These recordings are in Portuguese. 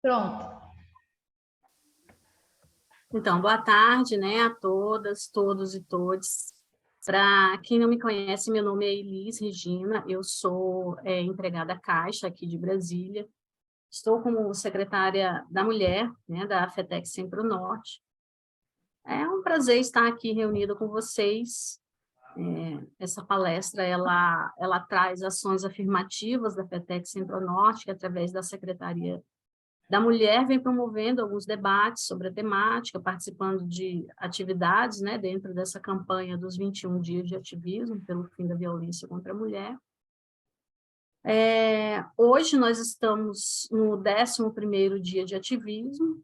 Pronto. Então, boa tarde, né, a todas, todos e todes. Para quem não me conhece, meu nome é Elis Regina, eu sou empregada Caixa aqui de Brasília. Estou como secretária da Mulher, né, da FETEC Centro-Norte. É um prazer estar aqui reunida com vocês. Essa palestra, ela traz ações afirmativas da FETEC Centro-Norte, que através da Secretaria da Mulher vem promovendo alguns debates sobre a temática, participando de atividades, né, dentro dessa campanha dos 21 dias de ativismo pelo fim da violência contra a mulher. Hoje nós estamos no 11º dia de ativismo,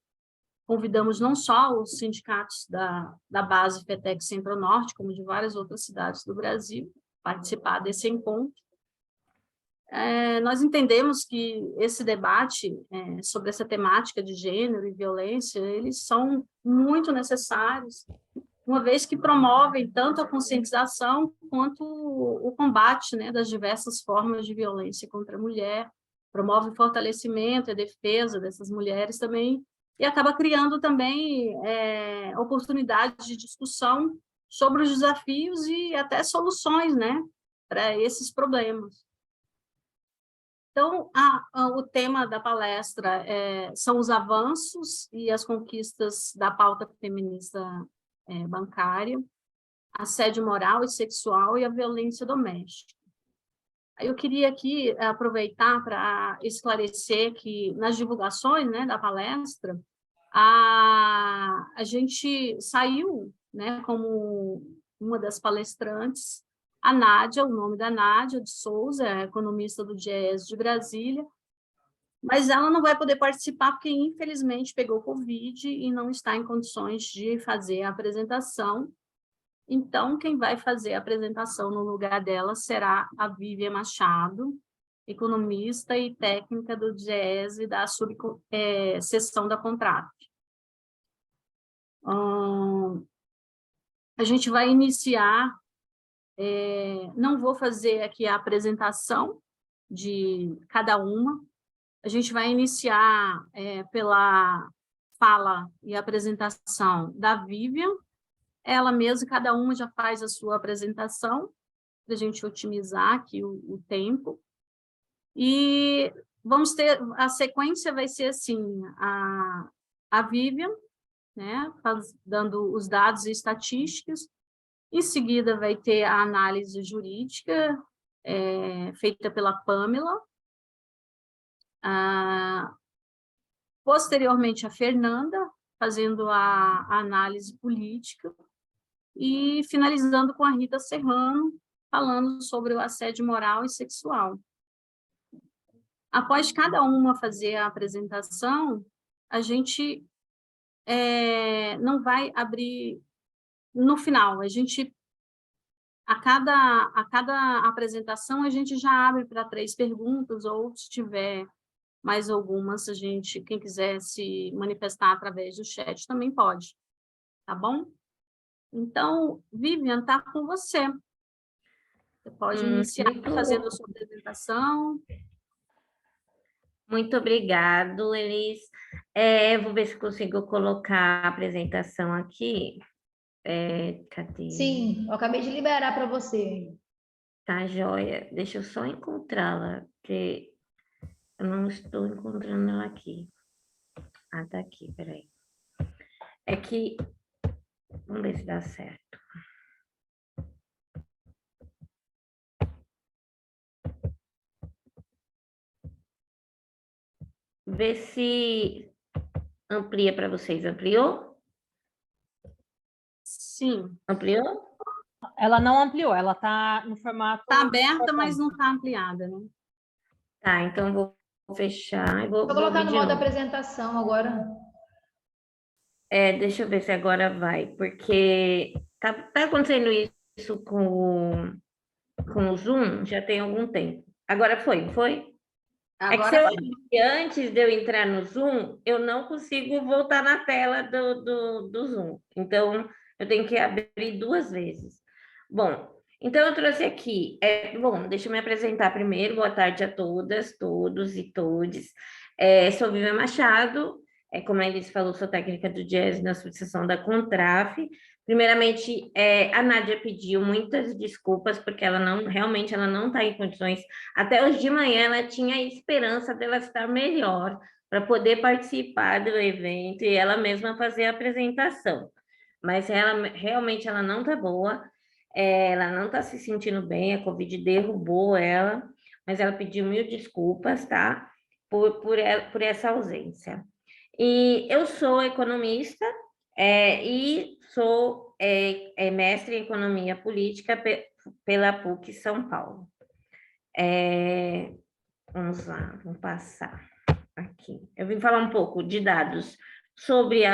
convidamos não só os sindicatos da base FETEC Centro-Norte, como de várias outras cidades do Brasil, participar desse encontro. Nós entendemos que esse debate sobre essa temática de gênero e violência, eles são muito necessários, uma vez que promovem tanto a conscientização quanto o combate, né, das diversas formas de violência contra a mulher, promove o fortalecimento e a defesa dessas mulheres também, e acaba criando também oportunidades de discussão sobre os desafios e até soluções, né, para esses problemas. Então, o tema da palestra são os avanços e as conquistas da pauta feminista bancária, assédio moral e sexual e a violência doméstica. Eu queria aqui aproveitar para esclarecer que nas divulgações, né, da palestra, a gente saiu, né, como uma das palestrantes, a Nádia, o nome da Nádia de Souza, economista do DIEESE de Brasília, mas ela não vai poder participar porque, infelizmente, pegou Covid e não está em condições de fazer a apresentação. Então, quem vai fazer a apresentação no lugar dela será a Vivian Machado, economista e técnica do DIEESE da subseção da Contrato. A gente vai iniciar, não vou fazer aqui a apresentação de cada uma, a gente vai iniciar pela fala e apresentação da Vivian, ela mesma, cada uma já faz a sua apresentação, para a gente otimizar aqui o tempo, e vamos ter, a sequência vai ser assim, a Vivian, né, dando os dados e estatísticas, em seguida vai ter a análise jurídica, feita pela Pamela, posteriormente a Fernanda, fazendo a análise política, e finalizando com a Rita Serrano, falando sobre o assédio moral e sexual. Após cada uma fazer a apresentação, a gente não vai abrir no final, a cada apresentação, a gente já abre para 3 perguntas, ou se tiver mais algumas, quem quiser se manifestar através do chat também pode, tá bom? Então, Vivian, está com você. Você pode iniciar fazendo a sua apresentação. Muito obrigado, Elis. Vou ver se consigo colocar a apresentação aqui. Cadê? Sim, eu acabei de liberar para você. Tá, joia. Deixa eu só encontrá-la, porque eu não estou encontrando ela aqui. Ah, tá aqui, peraí. É que... Vamos ver se dá certo. Vê se amplia para vocês. Ampliou? Sim. Ampliou? Ela não ampliou, ela está no formato... Está aberta, mas não está ampliada, né? Tá, então vou fechar e vou colocar no modo novo. apresentação agora. Deixa eu ver se agora vai, porque tá acontecendo isso com o Zoom já tem algum tempo. Agora foi, foi? Agora Se antes de eu entrar no Zoom, eu não consigo voltar na tela do Zoom. Então, eu tenho que abrir 2 vezes. Bom, Então, eu trouxe aqui, bom, deixa eu me apresentar primeiro, boa tarde a todas, todos e todes. Sou Vivian Machado, como a Elis falou, sou técnica do jazz na subseção da Contraf. Primeiramente, a Nádia pediu muitas desculpas, porque realmente ela não está em condições. Até hoje de manhã ela tinha a esperança dela estar melhor, para poder participar do evento e ela mesma fazer a apresentação. Mas realmente ela não está boa. Ela não está se sentindo bem, a Covid derrubou ela, mas ela pediu mil desculpas, tá? Por essa ausência. E eu sou economista e sou mestre em economia política pela PUC São Paulo. Vamos lá, vamos passar aqui. Eu vim falar um pouco de dados sobre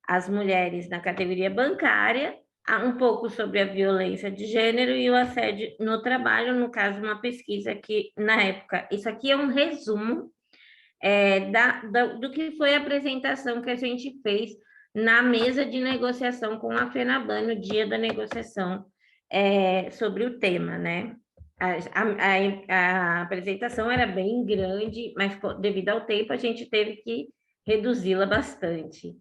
as mulheres na categoria bancária, um pouco sobre a violência de gênero e o assédio no trabalho, no caso, uma pesquisa que, na época, isso aqui é um resumo do que foi a apresentação que a gente fez na mesa de negociação com a FENABAN no dia da negociação sobre o tema, né? A apresentação era bem grande, mas devido ao tempo a gente teve que reduzi-la bastante.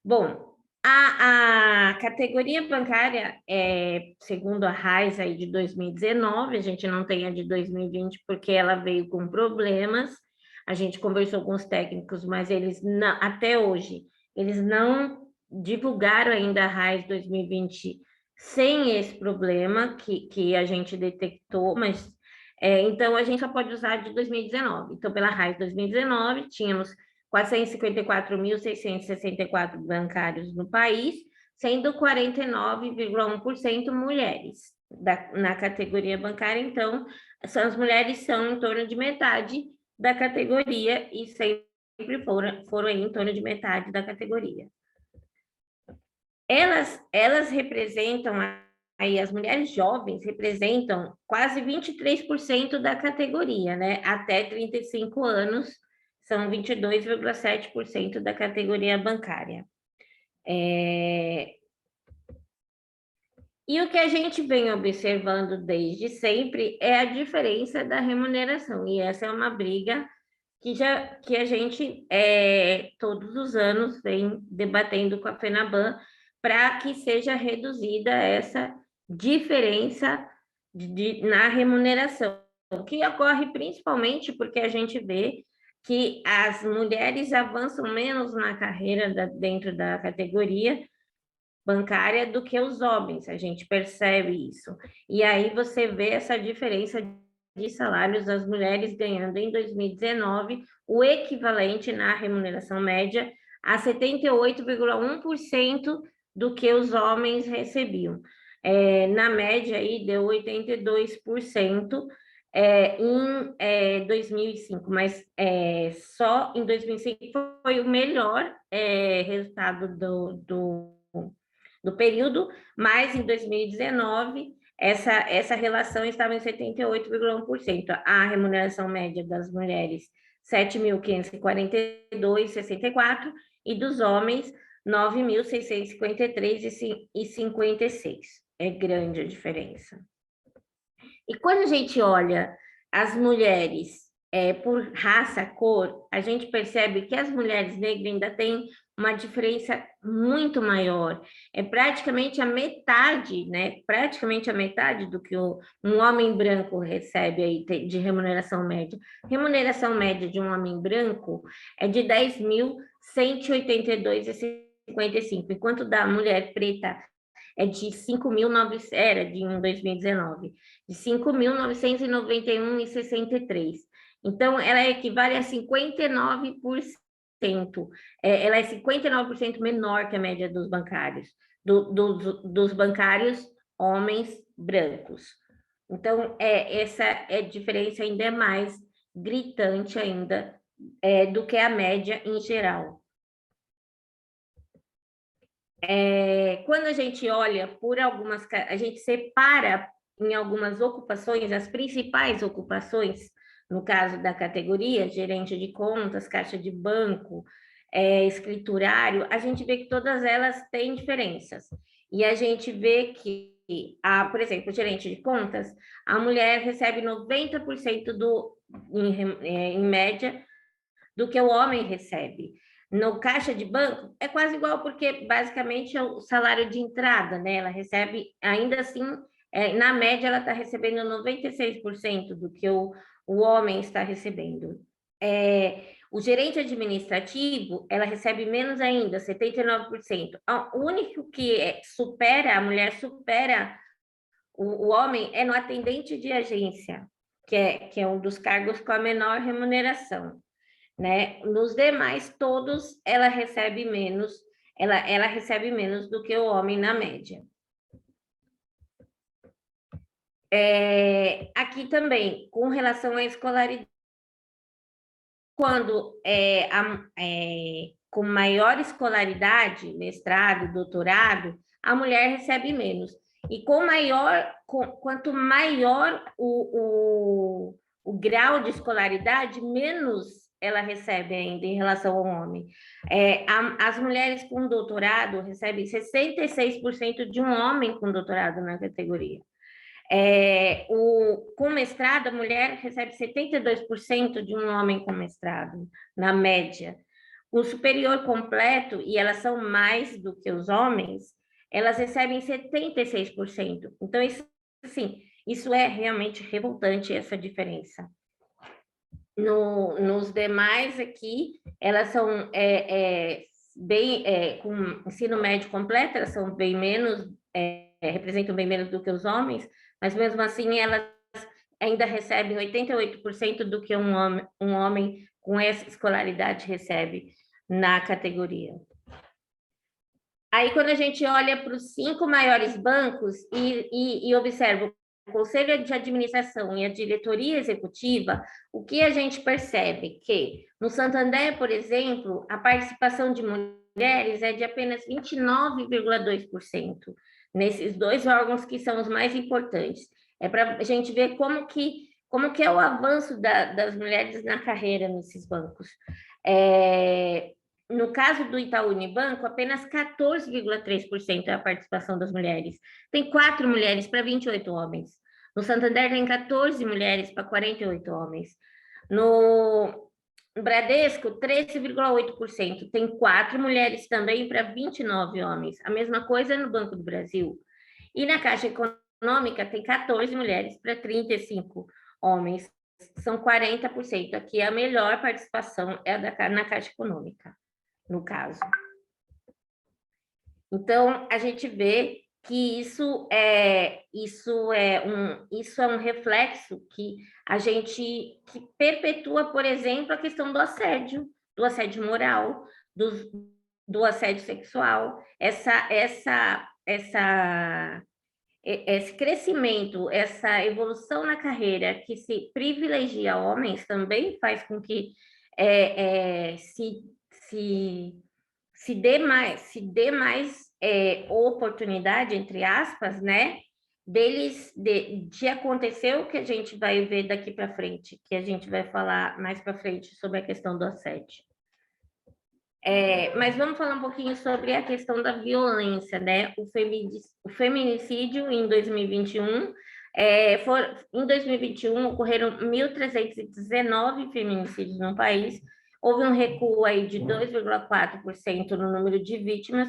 Bom, a categoria bancária, segundo a RAIS aí de 2019, a gente não tem a de 2020 porque ela veio com problemas, a gente conversou com os técnicos, mas eles não, até hoje, eles não divulgaram ainda a RAIS 2020 sem esse problema que a gente detectou, mas então a gente só pode usar de 2019. Então, pela RAIS 2019, tínhamos 454.664 bancários no país, sendo 49,1% mulheres na categoria bancária. Então, as mulheres são em torno de metade da categoria e sempre foram em torno de metade da categoria. Elas representam, aí as mulheres jovens representam quase 23% da categoria, né? Até 35 anos, são 22,7% da categoria bancária. E o que a gente vem observando desde sempre é a diferença da remuneração, e essa é uma briga que a gente todos os anos vem debatendo com a FENABAN para que seja reduzida essa diferença na remuneração, que ocorre principalmente porque a gente vê que as mulheres avançam menos na carreira dentro da categoria bancária do que os homens, a gente percebe isso. E aí você vê essa diferença de salários, as mulheres ganhando em 2019 o equivalente na remuneração média a 78,1% do que os homens recebiam. Na média aí deu 82% em 2005, mas só em 2005 foi o melhor resultado do período, mas em 2019 essa relação estava em 78,1%. A remuneração média das mulheres, 7.542,64, e dos homens, 9.653,56. É grande a diferença. E quando a gente olha as mulheres por raça, cor, a gente percebe que as mulheres negras ainda têm uma diferença muito maior. É praticamente a metade, né? Praticamente a metade do que um homem branco recebe aí de remuneração média. Remuneração média de um homem branco é de 10.182,55, enquanto da mulher preta é de 5.900, era em 2019, de 5.991,63. Então, ela equivale a 59%. Ela é 59% menor que a média dos bancários, dos bancários homens brancos. Então, essa diferença ainda é mais gritante ainda do que a média em geral. Quando a gente olha por a gente separa em algumas ocupações, as principais ocupações, no caso da categoria, gerente de contas, caixa de banco, escriturário, a gente vê que todas elas têm diferenças. E a gente vê que por exemplo, o gerente de contas, a mulher recebe 90% em média, do que o homem recebe. No caixa de banco, é quase igual, porque basicamente é o salário de entrada, né? Ela recebe, ainda assim, na média, ela está recebendo 96% do que o homem está recebendo. O gerente administrativo, ela recebe menos ainda, 79%. O único que a mulher supera o homem é no atendente de agência, que é um dos cargos com a menor remuneração, né? Nos demais, todos, ela recebe menos do que o homem na média. Aqui também, com relação à escolaridade, quando com maior escolaridade, mestrado, doutorado, a mulher recebe menos. E quanto maior o grau de escolaridade, menos ela recebe ainda em relação ao homem. As mulheres com doutorado recebem 66% de um homem com doutorado na categoria. Com mestrado, a mulher recebe 72% de um homem com mestrado, na média. O superior completo, e elas são mais do que os homens, elas recebem 76%. Então, isso é realmente revoltante, essa diferença. Nos demais aqui, elas são com ensino médio completo, elas são bem menos, representam bem menos do que os homens, mas mesmo assim elas ainda recebem 88% do que um homem com essa escolaridade recebe na categoria. Aí, quando a gente olha para os 5 maiores bancos e observa o Conselho de Administração e a diretoria executiva, o que a gente percebe? Que no Santander, por exemplo, a participação de mulheres é de apenas 29,2%, nesses 2 órgãos que são os mais importantes. É para a gente ver como que é o avanço das mulheres na carreira nesses bancos. No caso do Itaú Unibanco, apenas 14,3% é a participação das mulheres. Tem 4 mulheres para 28 homens. No Santander, tem 14 mulheres para 48 homens. No Bradesco, 13,8%. Tem 4 mulheres também para 29 homens. A mesma coisa no Banco do Brasil. E na Caixa Econômica, tem 14 mulheres para 35 homens. São 40%. Aqui a melhor participação é na Caixa Econômica, no caso. Então, a gente vê que isso é um reflexo que perpetua, por exemplo, a questão do assédio moral, do assédio sexual, esse crescimento, essa evolução na carreira que se privilegia homens também faz com que se dê mais oportunidade, entre aspas, né, de acontecer o que a gente vai ver daqui para frente, que a gente vai falar mais para frente sobre a questão do assédio. Mas vamos falar um pouquinho sobre a questão da violência, né? O feminicídio em 2021, em 2021 ocorreram 1.319 feminicídios no país, houve um recuo aí de 2,4% no número de vítimas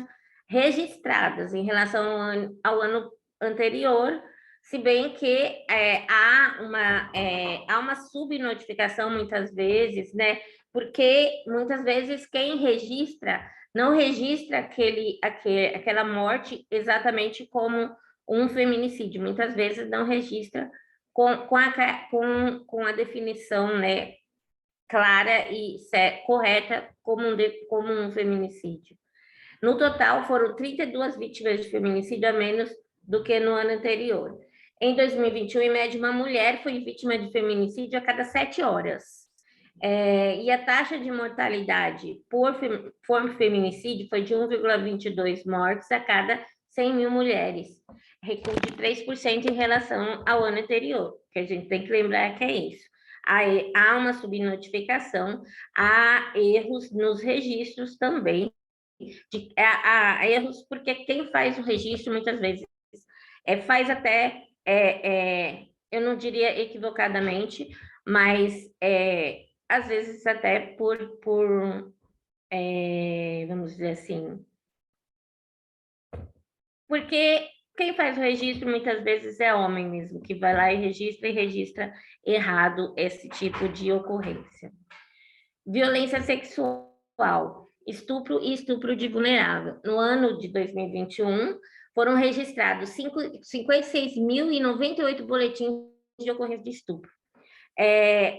registradas em relação ao ano anterior, se bem que há uma subnotificação muitas vezes, né? Porque muitas vezes quem registra não registra aquela morte exatamente como um feminicídio, muitas vezes não registra com a definição, né, clara e correta como um feminicídio. No total, foram 32 vítimas de feminicídio a menos do que no ano anterior. Em 2021, em média, uma mulher foi vítima de feminicídio a cada 7 horas. E a taxa de mortalidade por feminicídio foi de 1,22 mortes a cada 100 mil mulheres, recuo de 3% em relação ao ano anterior, que a gente tem que lembrar que é isso. Há uma subnotificação, há erros nos registros também, há erros porque quem faz o registro muitas vezes faz até, eu não diria equivocadamente, mas às vezes até vamos dizer assim, porque quem faz o registro muitas vezes é homem mesmo, que vai lá e registra errado esse tipo de ocorrência. Violência sexual, estupro e estupro de vulnerável. No ano de 2021, foram registrados 56.098 boletins de ocorrência de estupro.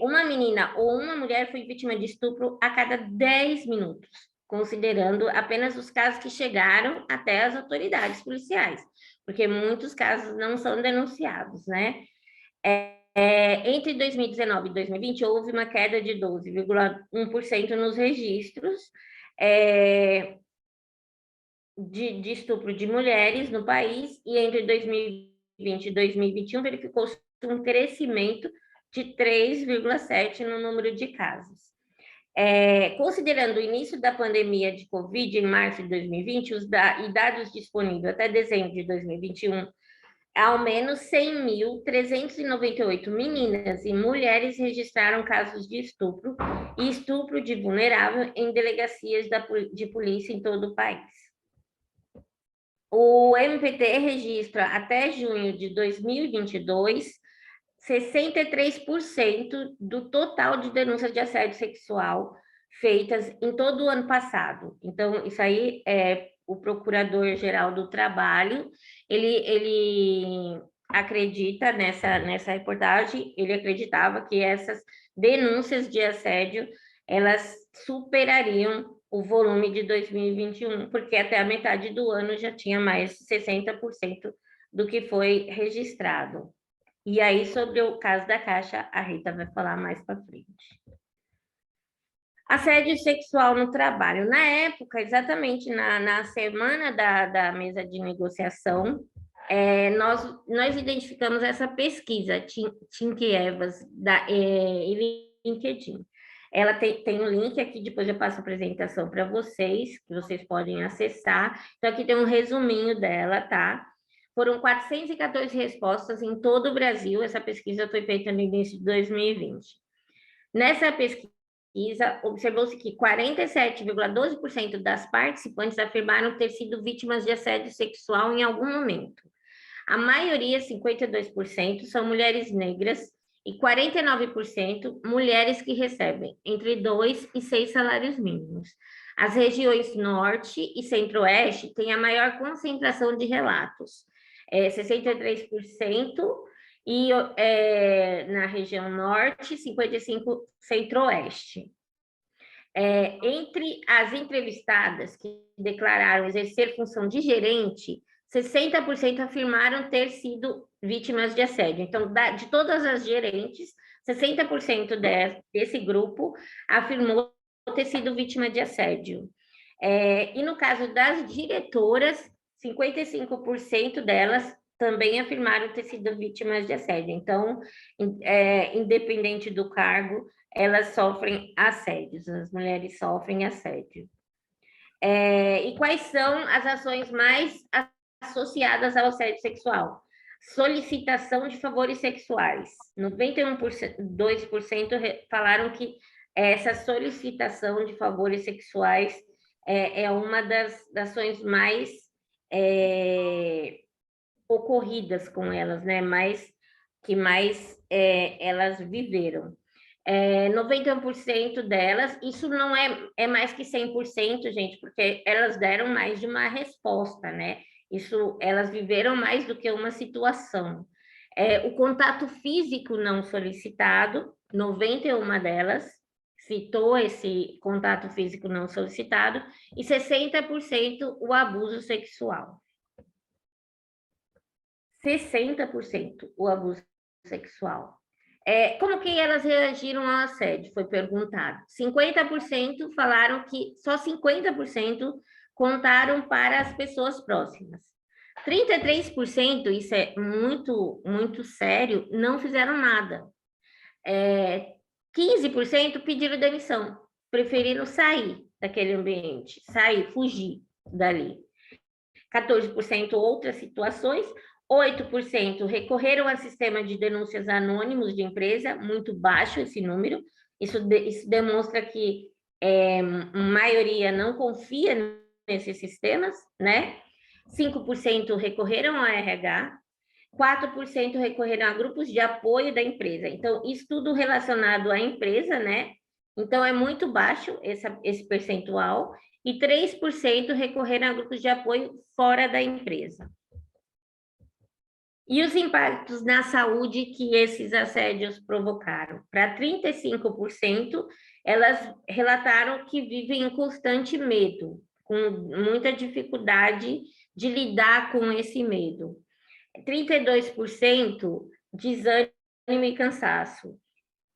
Uma menina ou uma mulher foi vítima de estupro a cada 10 minutos, considerando apenas os casos que chegaram até as autoridades policiais, porque muitos casos não são denunciados, né? Entre 2019 e 2020, houve uma queda de 12,1% nos registros de estupro de mulheres no país, e entre 2020 e 2021 verificou-se um crescimento de 3,7% no número de casos. Considerando o início da pandemia de Covid, em março de 2020, e dados disponíveis até dezembro de 2021, ao menos 100.398 meninas e mulheres registraram casos de estupro e estupro de vulnerável em delegacias de polícia em todo o país. O MPT registra até junho de 2022 63% do total de denúncias de assédio sexual feitas em todo o ano passado. Então, isso aí o Procurador-Geral do Trabalho, ele acredita nessa reportagem, ele acreditava que essas denúncias de assédio, elas superariam o volume de 2021, porque até a metade do ano já tinha mais de 60% do que foi registrado. E aí, sobre o caso da Caixa, a Rita vai falar mais para frente. Assédio sexual no trabalho. Na época, exatamente na semana da mesa de negociação, nós identificamos essa pesquisa, Tink Evas, da LinkedIn. Ela tem um link aqui, depois eu passo a apresentação para vocês, que vocês podem acessar. Então, aqui tem um resuminho dela, tá? Foram 414 respostas em todo o Brasil. Essa pesquisa foi feita no início de 2020. Nessa pesquisa, observou-se que 47,12% das participantes afirmaram ter sido vítimas de assédio sexual em algum momento. A maioria, 52%, são mulheres negras e 49% mulheres que recebem entre 2 e 6 salários mínimos. As regiões Norte e Centro-Oeste têm a maior concentração de relatos, 63%, e na região Norte, 55% Centro-Oeste. Entre as entrevistadas que declararam exercer função de gerente, 60% afirmaram ter sido vítimas de assédio. Então, de todas as gerentes, 60% desse grupo afirmou ter sido vítima de assédio. E no caso das diretoras, 55% delas também afirmaram ter sido vítimas de assédio. Então, independente do cargo, elas sofrem assédios, as mulheres sofrem assédio. E quais são as ações mais associadas ao assédio sexual? Solicitação de favores sexuais. 91,2% falaram que essa solicitação de favores sexuais é uma das ações mais ocorridas com elas, né? Que mais elas viveram. 91% delas, isso não é mais que 100%, gente, porque elas deram mais de uma resposta, né? Isso, elas viveram mais do que uma situação. O contato físico não solicitado, 91 delas citou esse contato físico não solicitado, e 60% o abuso sexual. 60% o abuso sexual. Como que elas reagiram ao assédio? Foi perguntado. 50% falaram que só 50% contaram para as pessoas próximas. 33%, isso é muito, muito sério, não fizeram nada. 15% pediram demissão, preferiram sair daquele ambiente, fugir dali. 14% outras situações, 8% recorreram a sistema de denúncias anônimos de empresa, muito baixo esse número. Isso demonstra que a maioria não confia nesses sistemas, né? 5% recorreram ao RH, 4% recorreram a grupos de apoio da empresa. Então, isso tudo relacionado à empresa, né? Então, é muito baixo esse percentual, e 3% recorreram a grupos de apoio fora da empresa. E os impactos na saúde que esses assédios provocaram? Para 35%, elas relataram que vivem em constante medo, com muita dificuldade de lidar com esse medo. 32% desânimo e cansaço.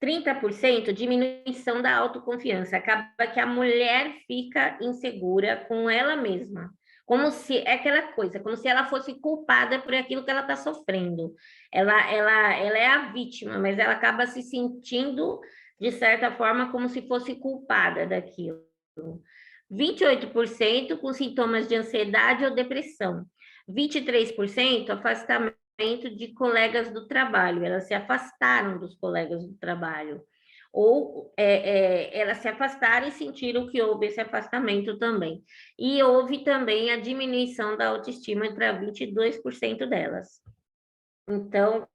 30% diminuição da autoconfiança. Acaba que a mulher fica insegura com ela mesma. Como se é aquela coisa, como se ela fosse culpada por aquilo que ela está sofrendo. Ela é a vítima, mas ela acaba se sentindo, de certa forma, como se fosse culpada daquilo. 28% com sintomas de ansiedade ou depressão. 23% afastamento de colegas do trabalho, elas se afastaram dos colegas do trabalho, ou elas se afastaram e sentiram que houve esse afastamento também. E houve também a diminuição da autoestima para 22% delas. Então,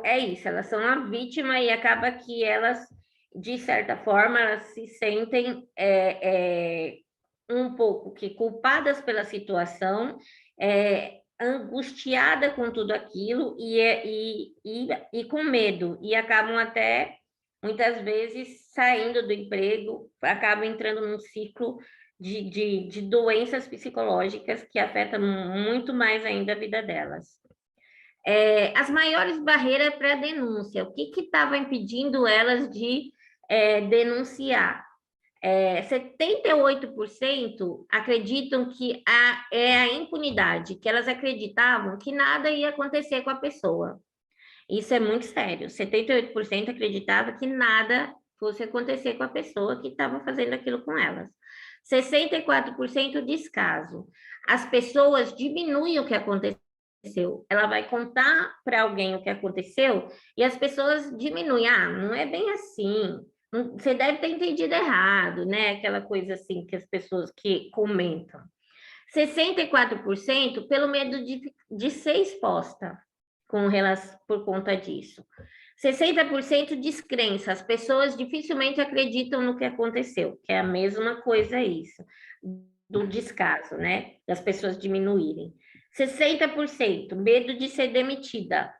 é isso, elas são a vítima e acaba que elas, de certa forma, elas se sentem um pouco que culpadas pela situação, angustiada com tudo aquilo e com medo, e acabam até, muitas vezes, saindo do emprego, acabam entrando num ciclo de doenças psicológicas que afetam muito mais ainda a vida delas. As maiores barreiras para a denúncia, o que estava impedindo elas de denunciar? 78% acreditam que é a impunidade, que elas acreditavam que nada ia acontecer com a pessoa. Isso é muito sério. 78% acreditava que nada fosse acontecer com a pessoa que estava fazendo aquilo com elas. 64% descaso. As pessoas diminuem o que aconteceu. Ela vai contar para alguém o que aconteceu e as pessoas diminuem. Não é bem assim. Você deve ter entendido errado, né? Aquela coisa assim que as pessoas que comentam. 64% pelo medo de ser exposta por conta disso. 60% descrença. As pessoas dificilmente acreditam no que aconteceu, que é a mesma coisa isso, do descaso, né? Das pessoas diminuírem. 60% medo de ser demitida.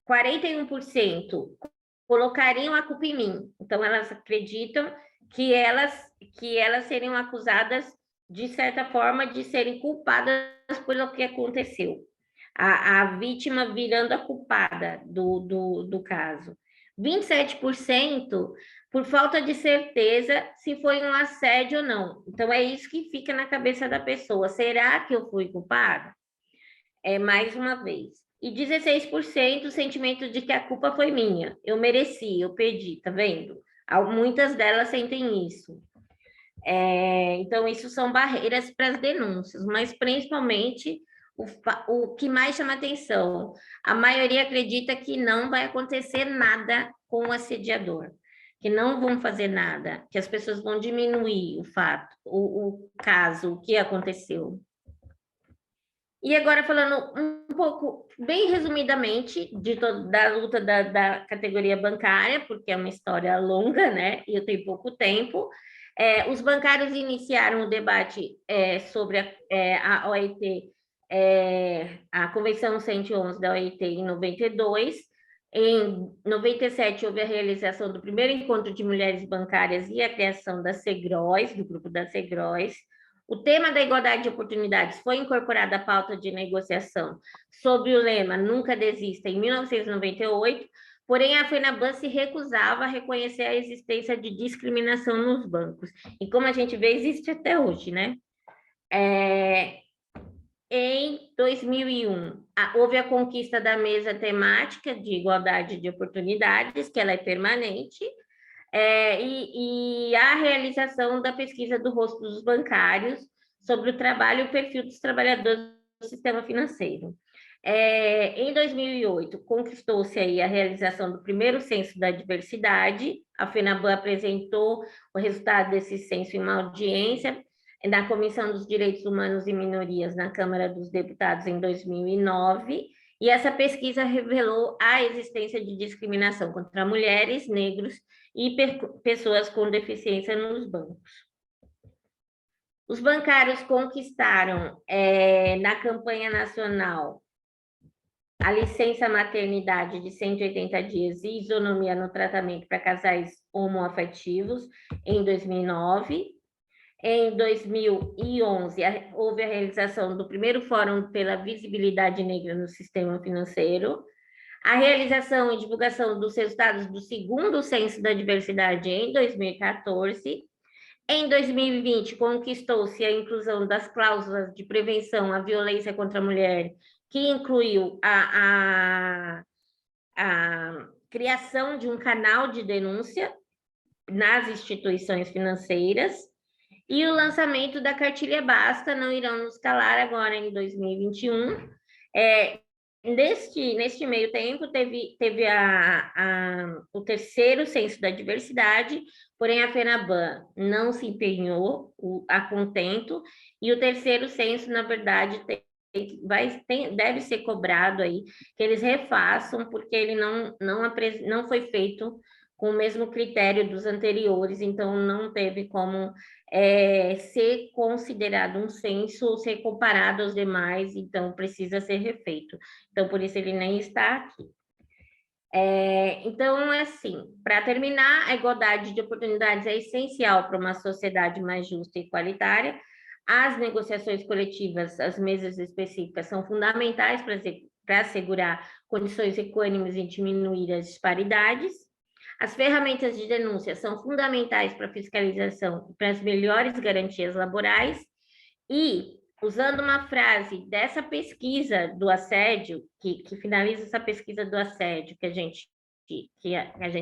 41% colocariam a culpa em mim. Então, elas acreditam que elas seriam acusadas, de certa forma, de serem culpadas pelo que aconteceu. A vítima virando a culpada do caso. 27% por falta de certeza se foi um assédio ou não. Então, é isso que fica na cabeça da pessoa. Será que eu fui culpada? Mais uma vez. E 16% o sentimento de que a culpa foi minha. Eu mereci, eu pedi, tá vendo? Muitas delas sentem isso. Então, isso são barreiras para as denúncias, mas principalmente o que mais chama atenção, a maioria acredita que não vai acontecer nada com o assediador, que não vão fazer nada, que as pessoas vão diminuir o fato, o caso, o que aconteceu. E agora falando um pouco, bem resumidamente, da luta da categoria bancária, porque é uma história longa, né? E eu tenho pouco tempo. Os bancários iniciaram o debate sobre a OIT, a Convenção 111 da OIT em 92. Em 97, houve a realização do primeiro encontro de mulheres bancárias e a criação da SEGROS, do grupo da SEGROS. O tema da igualdade de oportunidades foi incorporado à pauta de negociação sob o lema Nunca Desista, em 1998, porém a FENABAN se recusava a reconhecer a existência de discriminação nos bancos. E como a gente vê, existe até hoje, né? Em 2001, houve a conquista da mesa temática de igualdade de oportunidades, que ela é permanente, e a realização da pesquisa do rosto dos bancários sobre o trabalho e o perfil dos trabalhadores do sistema financeiro. Em 2008, conquistou-se aí a realização do primeiro censo da diversidade. A FENABAN apresentou o resultado desse censo em uma audiência na Comissão dos Direitos Humanos e Minorias na Câmara dos Deputados em 2009, e essa pesquisa revelou a existência de discriminação contra mulheres, negros e pessoas com deficiência nos bancos. Os bancários conquistaram, na campanha nacional, a licença maternidade de 180 dias e isonomia no tratamento para casais homoafetivos em 2009. Em 2011, houve a realização do primeiro Fórum pela Visibilidade Negra no Sistema Financeiro, a realização e divulgação dos resultados do segundo Censo da Diversidade em 2014. Em 2020, conquistou-se a inclusão das cláusulas de prevenção à violência contra a mulher, que incluiu a criação de um canal de denúncia nas instituições financeiras, e o lançamento da cartilha Basta, Não Irão Nos Calar, agora em 2021. Neste meio tempo, teve o terceiro censo da diversidade, porém a FENABAN não se empenhou a contento, e o terceiro censo, na verdade, deve ser cobrado aí, que eles refaçam, porque ele não foi feito com o mesmo critério dos anteriores, então não teve como ser considerado um censo ou ser comparado aos demais, então precisa ser refeito. Então, por isso ele nem está aqui. Então, assim, para terminar, a igualdade de oportunidades é essencial para uma sociedade mais justa e igualitária. As negociações coletivas, as mesas específicas, são fundamentais para assegurar condições equânimes e diminuir as disparidades. As ferramentas de denúncia são fundamentais para a fiscalização e para as melhores garantias laborais. E, usando uma frase dessa pesquisa do assédio, que finaliza essa pesquisa do assédio que a gente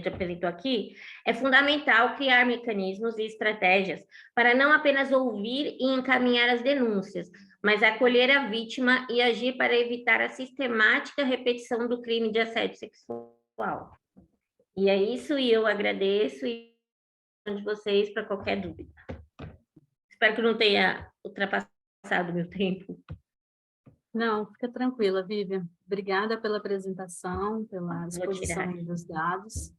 apresentou aqui, é fundamental criar mecanismos e estratégias para não apenas ouvir e encaminhar as denúncias, mas acolher a vítima e agir para evitar a sistemática repetição do crime de assédio sexual. E é isso, e eu agradeço e de vocês para qualquer dúvida. Espero que não tenha ultrapassado o meu tempo. Não, fica tranquila, Vivian. Obrigada pela apresentação, pela exposição dos dados.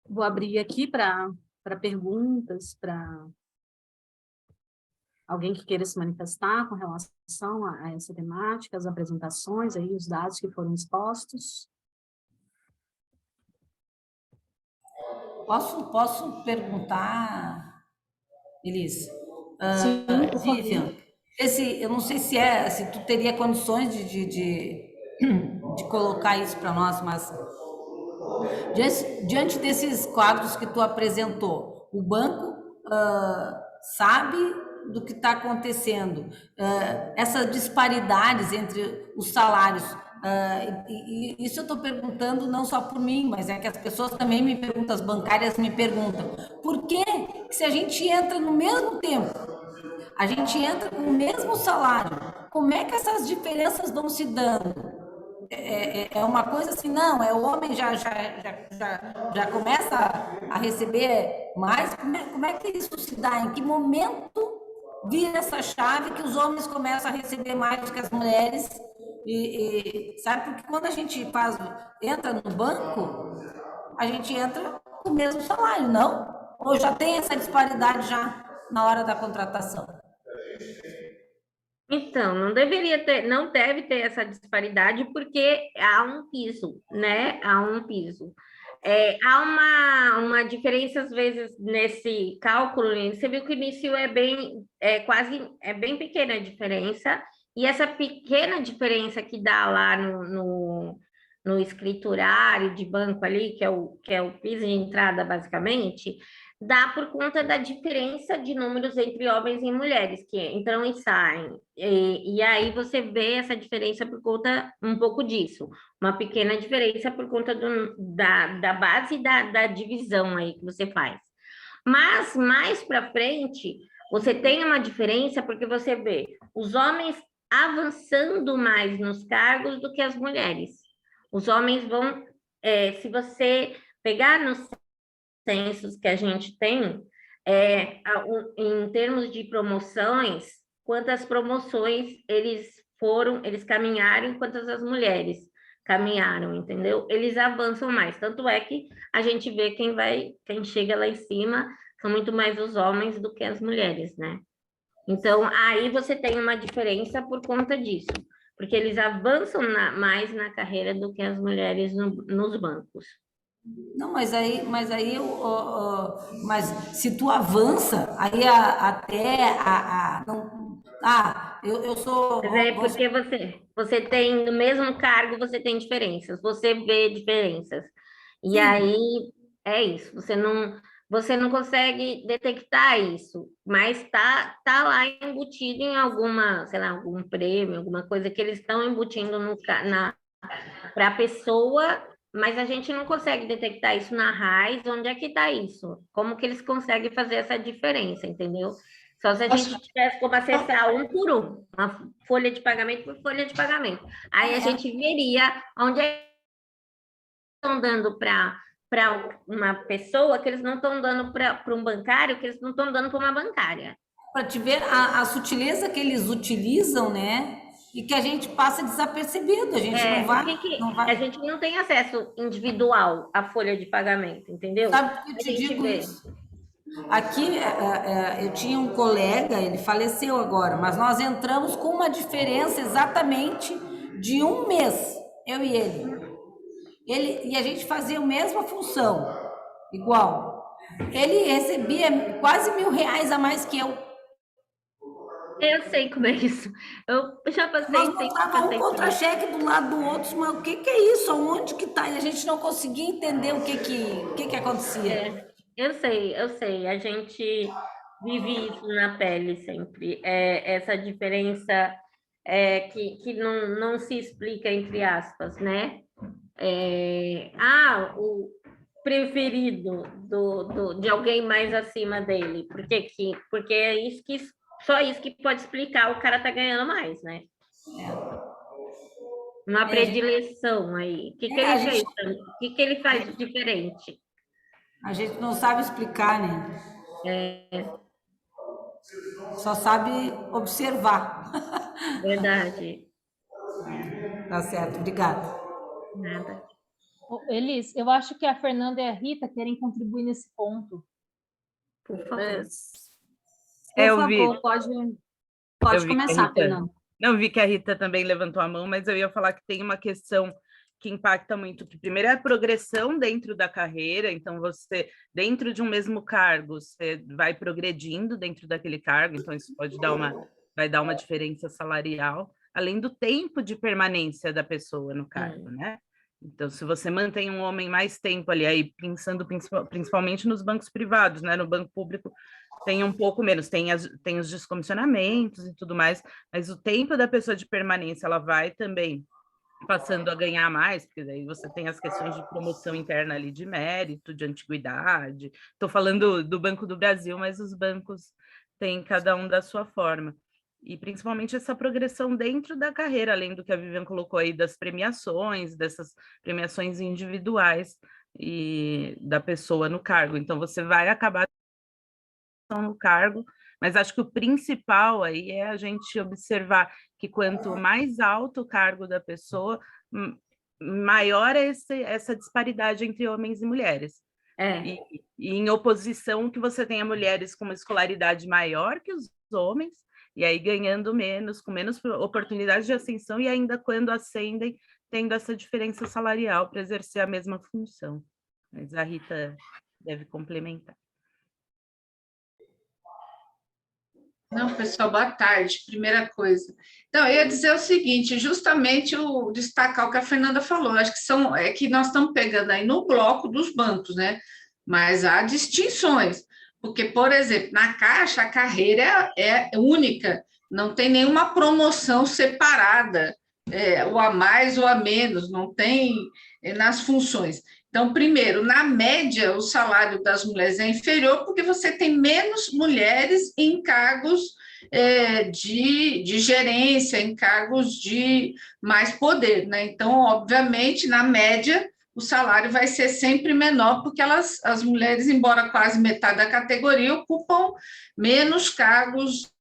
Vou abrir aqui para perguntas, para alguém que queira se manifestar com relação a essa temática, as apresentações, aí, os dados que foram expostos. Posso perguntar, Elis? Sim, Vivian, eu não sei se tu teria condições de colocar isso para nós, mas diante desses quadros que tu apresentou, o banco sabe do que está acontecendo, essas disparidades entre os salários, e isso eu estou perguntando não só por mim, mas é que as pessoas também me perguntam, as bancárias me perguntam, por que se a gente entra no mesmo tempo, a gente entra com o mesmo salário, como é que essas diferenças vão se dando? É uma coisa assim, não, o homem já começa a receber mais, como é que isso se dá? Em que momento vira essa chave que os homens começam a receber mais do que as mulheres? Sabe, porque quando a gente entra no banco, a gente entra com o mesmo salário, não? Ou já tem essa disparidade já na hora da contratação? Então, não deve ter essa disparidade, porque há um piso, né? Há um piso. Há uma diferença, às vezes, nesse cálculo. Você viu que o início é bem pequena a diferença, e essa pequena diferença que dá lá no escriturário de banco ali, que é o piso de entrada, basicamente, dá por conta da diferença de números entre homens e mulheres que entram e saem. E aí você vê essa diferença por conta um pouco disso. Uma pequena diferença por conta da base da divisão aí que você faz. Mas, mais para frente, você tem uma diferença porque você vê os homens avançando mais nos cargos do que as mulheres. Os homens vão, se você pegar nos censos que a gente tem, em termos de promoções, quantas promoções eles caminharam, quantas as mulheres caminharam, entendeu? Eles avançam mais, tanto é que a gente vê quem chega lá em cima são muito mais os homens do que as mulheres, né? Então, aí você tem uma diferença por conta disso, porque eles avançam mais na carreira do que as mulheres nos bancos. Não, mas se tu avança, aí eu sou. Mas porque você tem, no mesmo cargo, você tem diferenças, você vê diferenças. E aí, é isso, você não consegue detectar isso, mas tá lá embutido em alguma, sei lá, algum prêmio, alguma coisa que eles estão embutindo para a pessoa, mas a gente não consegue detectar isso na raiz. Onde é que está isso? Como que eles conseguem fazer essa diferença, entendeu? Só se a gente tivesse como acessar um por um, uma folha de pagamento por folha de pagamento. Aí a gente veria onde é que estão dando para uma pessoa, que eles não estão dando para um bancário, que eles não estão dando para uma bancária. Para te ver a sutileza que eles utilizam, né? E que a gente passa desapercebido, a gente não vai. A gente não tem acesso individual à folha de pagamento, entendeu? Sabe por que eu te digo isso? Aqui eu tinha um colega, ele faleceu agora, mas nós entramos com uma diferença exatamente de um mês, eu e ele. E a gente fazia a mesma função, igual. Ele recebia quase R$1.000 a mais que eu. Eu sei como é isso. Eu já passei. Nós botávamos um contra-cheque do lado do outro, mas o que é isso? Onde que tá? E a gente não conseguia entender o que acontecia. Eu sei. A gente vive isso na pele sempre. Essa diferença que não se explica, entre aspas, né? O preferido de alguém mais acima dele. Porque é isso que... Só isso que pode explicar o cara tá ganhando mais, né? Uma predileção aí. O que ele fez? O que ele faz de diferente? A gente não sabe explicar, né? Só sabe observar. Verdade. Tá certo, obrigada. Nada. Elis, eu acho que a Fernanda e a Rita querem contribuir nesse ponto. Por favor. Por favor, pode começar, Fernanda. Não, vi que a Rita também levantou a mão, mas eu ia falar que tem uma questão que impacta muito, que primeiro é a progressão dentro da carreira. Então você, dentro de um mesmo cargo, você vai progredindo dentro daquele cargo, então isso vai dar uma diferença salarial, além do tempo de permanência da pessoa no cargo, né? Então, se você mantém um homem mais tempo ali, aí pensando principalmente nos bancos privados, né? No banco público tem um pouco menos, tem os descomissionamentos e tudo mais, mas o tempo da pessoa de permanência, ela vai também passando a ganhar mais, porque daí você tem as questões de promoção interna ali, de mérito, de antiguidade. Estou falando do Banco do Brasil, mas os bancos têm cada um da sua forma. E principalmente essa progressão dentro da carreira, além do que a Vivian colocou aí das premiações, dessas premiações individuais e da pessoa no cargo. Então, você vai acabar no cargo, mas acho que o principal aí é a gente observar que quanto mais alto o cargo da pessoa, maior é essa disparidade entre homens e mulheres. E em oposição, que você tenha mulheres com uma escolaridade maior que os homens, e aí ganhando menos, com menos oportunidade de ascensão, e ainda quando ascendem, tendo essa diferença salarial para exercer a mesma função. Mas a Rita deve complementar. Não, pessoal, boa tarde. Primeira coisa. Então, eu ia dizer o seguinte, justamente destacar o que a Fernanda falou, acho que nós estamos pegando aí no bloco dos bancos, né? Mas há distinções, porque, por exemplo, na Caixa, a carreira é única, não tem nenhuma promoção separada, ou a mais ou a menos, não tem nas funções. Então, primeiro, na média, o salário das mulheres é inferior porque você tem menos mulheres em cargos de gerência, em cargos de mais poder, né? Então, obviamente, na média, o salário vai ser sempre menor, porque as mulheres, embora quase metade da categoria, ocupam menos cargos.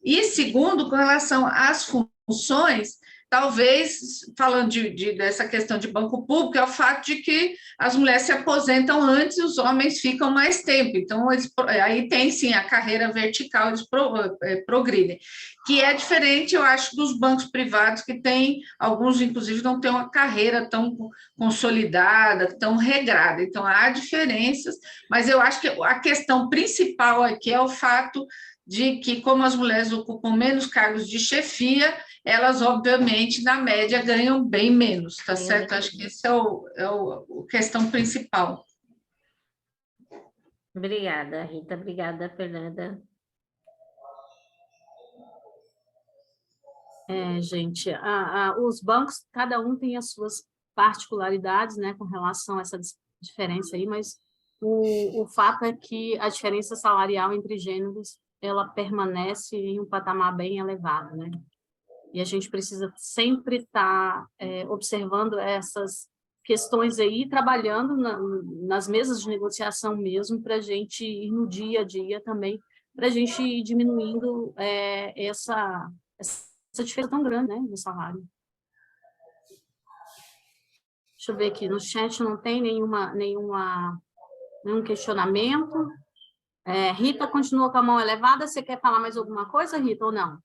E segundo, com relação às funções, talvez, falando dessa questão de banco público, é o fato de que as mulheres se aposentam antes e os homens ficam mais tempo. Então, aí tem, sim, a carreira vertical, eles progridem, que é diferente, eu acho, dos bancos privados, que tem, alguns, inclusive, não têm uma carreira tão consolidada, tão regrada. Então, há diferenças, mas eu acho que a questão principal aqui é o fato de que, como as mulheres ocupam menos cargos de chefia, elas, obviamente, na média, ganham bem menos, tá certo? Acho que esse é a questão principal. Obrigada, Rita. Obrigada, Fernanda. Gente, os bancos, cada um tem as suas particularidades, né, com relação a essa diferença aí, mas o fato é que a diferença salarial entre gêneros, ela permanece em um patamar bem elevado, né? E a gente precisa sempre estar observando essas questões aí, trabalhando nas mesas de negociação mesmo, para a gente ir no dia a dia também, para a gente ir diminuindo essa diferença tão grande, né, no salário. Deixa eu ver aqui, no chat não tem nenhum questionamento. Rita continua com a mão elevada, você quer falar mais alguma coisa, Rita, ou não?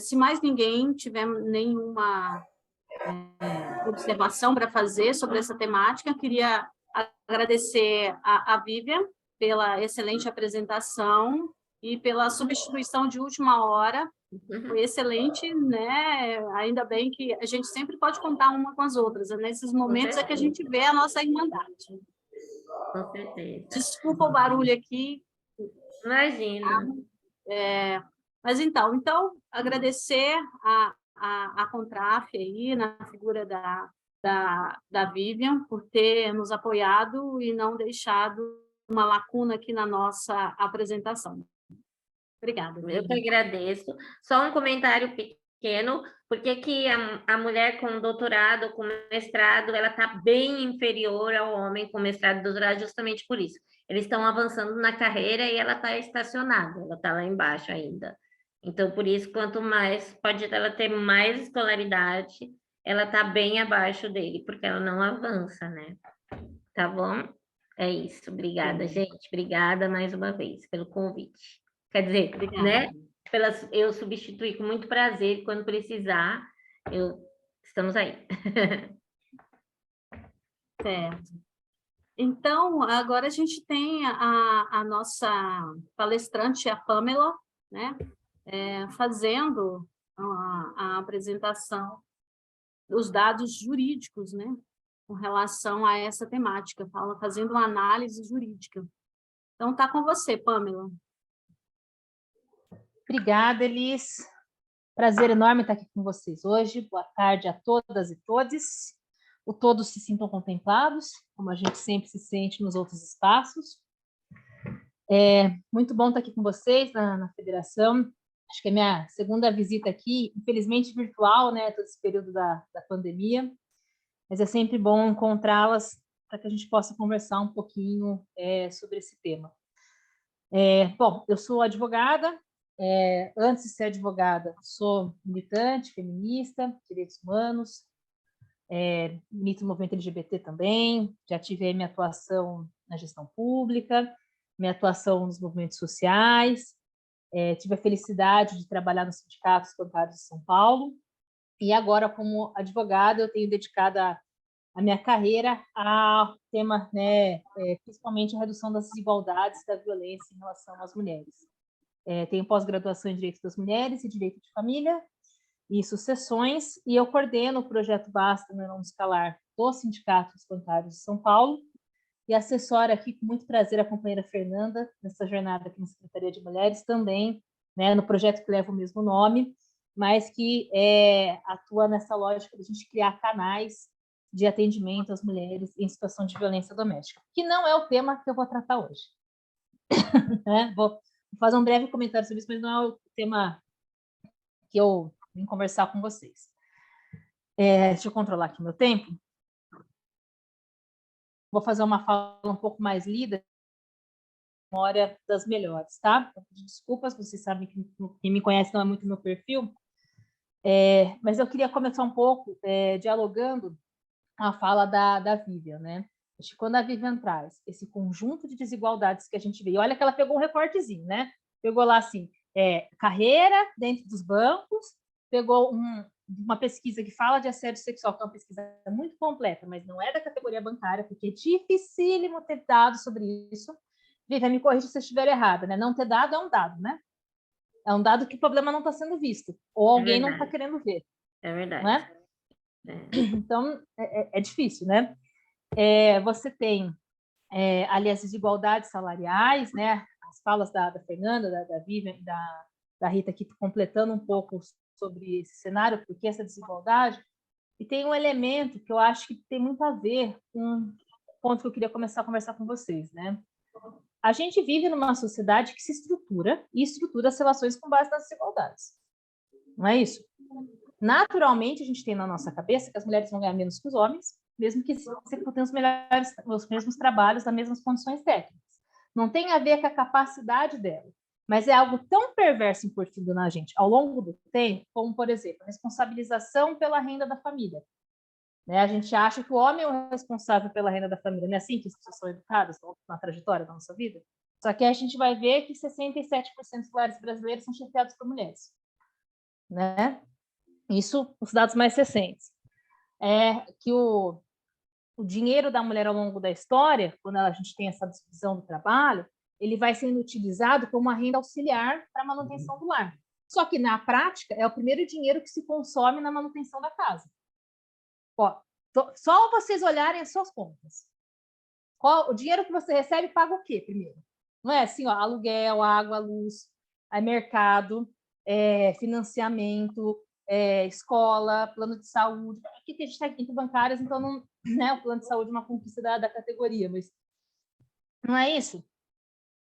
Se mais ninguém tiver nenhuma observação para fazer sobre essa temática, queria agradecer a Vivian pela excelente apresentação e pela substituição de última hora. Foi excelente, né? Ainda bem que a gente sempre pode contar uma com as outras. Nesses momentos é que a gente vê a nossa irmandade. Com certeza. Desculpa o barulho aqui. Imagina. Mas então agradecer a Contraf aí, na figura da Vivian, por ter nos apoiado e não deixado uma lacuna aqui na nossa apresentação. Obrigada. Eu que agradeço. Só um comentário pequeno, porque que a mulher com doutorado, com mestrado, ela está bem inferior ao homem com mestrado e doutorado justamente por isso. Eles estão avançando na carreira e ela está estacionada, ela está lá embaixo ainda. Então, por isso, quanto mais, pode ela ter mais escolaridade, ela está bem abaixo dele, porque ela não avança, né? Tá bom? É isso. Obrigada, gente. Obrigada mais uma vez pelo convite. Quer dizer, obrigada, né? Eu substituir com muito prazer, quando precisar, estamos aí. Certo. Então, agora a gente tem a nossa palestrante, a Pamela, né? Fazendo a apresentação dos dados jurídicos, né? Com relação a essa temática, fazendo uma análise jurídica. Então, está com você, Pamela. Obrigada, Elis. Prazer enorme estar aqui com vocês hoje. Boa tarde a todas e todos. Todos se sintam contemplados, como a gente sempre se sente nos outros espaços. Muito bom estar aqui com vocês na federação. Acho que é minha segunda visita aqui, infelizmente virtual, né, todo esse período da pandemia, mas é sempre bom encontrá-las para que a gente possa conversar um pouquinho sobre esse tema. Bom, eu sou advogada. Antes de ser advogada, sou militante, feminista, direitos humanos, milito no movimento LGBT também, já tive aí minha atuação na gestão pública, minha atuação nos movimentos sociais, tive a felicidade de trabalhar no Sindicato dos Bancários de São Paulo, e agora, como advogada, eu tenho dedicado a minha carreira ao tema, né, principalmente a redução das desigualdades da violência em relação às mulheres. Tenho pós-graduação em Direito das Mulheres e Direito de Família e Sucessões, e eu coordeno o projeto Basta no Não Escalar do Sindicato dos Bancários de São Paulo, e assessora aqui, com muito prazer, a companheira Fernanda, nessa jornada aqui na Secretaria de Mulheres, também, né, no projeto que leva o mesmo nome, mas que atua nessa lógica de a gente criar canais de atendimento às mulheres em situação de violência doméstica, que não é o tema que eu vou tratar hoje. Né? Vou fazer um breve comentário sobre isso, mas não é o tema que eu vim conversar com vocês. Deixa eu controlar aqui o meu tempo. Vou fazer uma fala um pouco mais lida, memória das melhores, tá? Desculpas, vocês sabem que quem me conhece não é muito meu perfil, mas eu queria começar um pouco dialogando a fala da Vivian, né? Acho que quando a Vivian traz esse conjunto de desigualdades que a gente vê, e olha que ela pegou um recortezinho, né? Pegou lá assim, carreira dentro dos bancos, pegou uma pesquisa que fala de assédio sexual, que é uma pesquisa muito completa, mas não é da categoria bancária, porque é dificílimo ter dados sobre isso. Vivian, me corrija se eu estiver errada, né? Não ter dado é um dado, né? É um dado que o problema não está sendo visto, ou alguém não está querendo ver. É verdade. Não é? Então, é difícil, né? Você tem ali as desigualdades salariais, né? As falas da Fernanda, da Vivian, da Rita aqui completando um pouco sobre esse cenário, porque essa desigualdade, e tem um elemento que eu acho que tem muito a ver com o ponto que eu queria começar a conversar com vocês, né? A gente vive numa sociedade que se estrutura e estrutura as relações com base nas desigualdades. Não é isso? Naturalmente, a gente tem na nossa cabeça que as mulheres vão ganhar menos que os homens, mesmo que executem os mesmos trabalhos nas mesmas condições técnicas. Não tem a ver com a capacidade dela, mas é algo tão perverso incutido na gente ao longo do tempo, como, por exemplo, a responsabilização pela renda da família. Né? A gente acha que o homem é o responsável pela renda da família. Não é assim que as pessoas são educadas na trajetória da nossa vida? Só que a gente vai ver que 67% dos lares brasileiros são chefiados por mulheres. Né? Isso, os dados mais recentes. Que o dinheiro da mulher ao longo da história, quando a gente tem essa divisão do trabalho, ele vai sendo utilizado como uma renda auxiliar para a manutenção do lar. Só que, na prática, é o primeiro dinheiro que se consome na manutenção da casa. Só vocês olharem as suas contas. O dinheiro que você recebe paga o quê primeiro? Não é assim, aluguel, água, luz, mercado, financiamento, escola, plano de saúde. Aqui a gente está entre bancárias, então não, né, o plano de saúde é uma conquista da categoria, mas não é isso?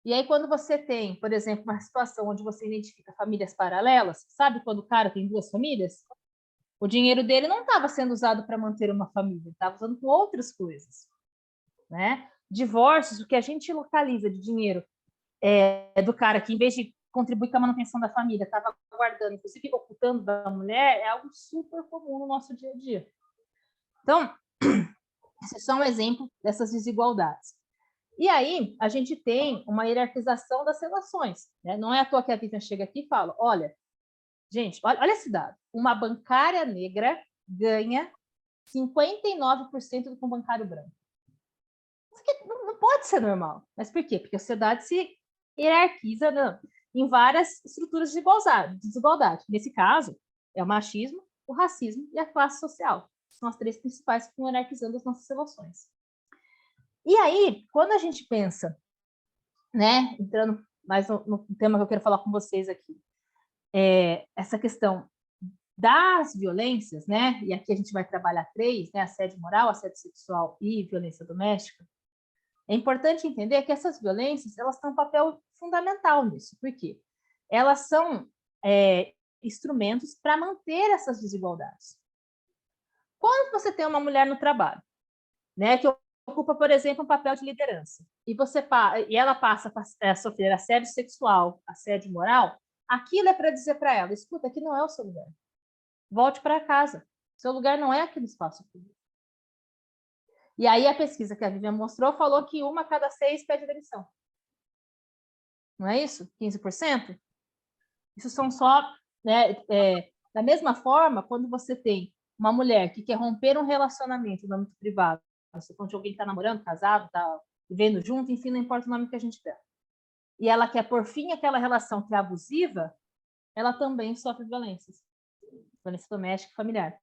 E aí, quando você tem, por exemplo, uma situação onde você identifica famílias paralelas, sabe quando o cara tem duas famílias? O dinheiro dele não estava sendo usado para manter uma família, estava usando com outras coisas. Né? Divórcios, o que a gente localiza de dinheiro do cara que, em vez de contribuir com a manutenção da família, estava guardando, inclusive ocultando da mulher, é algo super comum no nosso dia a dia. Então, esse é só um exemplo dessas desigualdades. E aí, a gente tem uma hierarquização das relações. Né? Não é à toa que a Vivian chega aqui e fala, olha, gente, olha esse dado. Uma bancária negra ganha 59% do que um bancário branco. Isso aqui não pode ser normal. Mas por quê? Porque a sociedade se hierarquiza em várias estruturas de desigualdade. Nesse caso, é o machismo, o racismo e a classe social. São as três principais que estão hierarquizando as nossas relações. E aí, quando a gente pensa, né, entrando mais no tema que eu quero falar com vocês aqui, essa questão das violências, né, e aqui a gente vai trabalhar três, né, assédio moral, assédio sexual e violência doméstica, é importante entender que essas violências, elas têm um papel fundamental nisso. Por quê? Elas são instrumentos para manter essas desigualdades. Quando você tem uma mulher no trabalho, né, que ocupa, por exemplo, um papel de liderança, e ela passa a sofrer assédio sexual, assédio moral, aquilo é para dizer para ela, escuta, aqui não é o seu lugar. Volte para casa. Seu lugar não é aqui no espaço público. E aí a pesquisa que a Vivian mostrou falou que 1 a cada 6 pede demissão. Não é isso? 15%? Isso são só... Né, da mesma forma, quando você tem uma mulher que quer romper um relacionamento no âmbito privado, quando alguém está namorando, casado, está vivendo junto, enfim, não importa o nome que a gente dá, e ela quer pôr fim àquela relação que é abusiva, ela também sofre violência doméstica e familiar.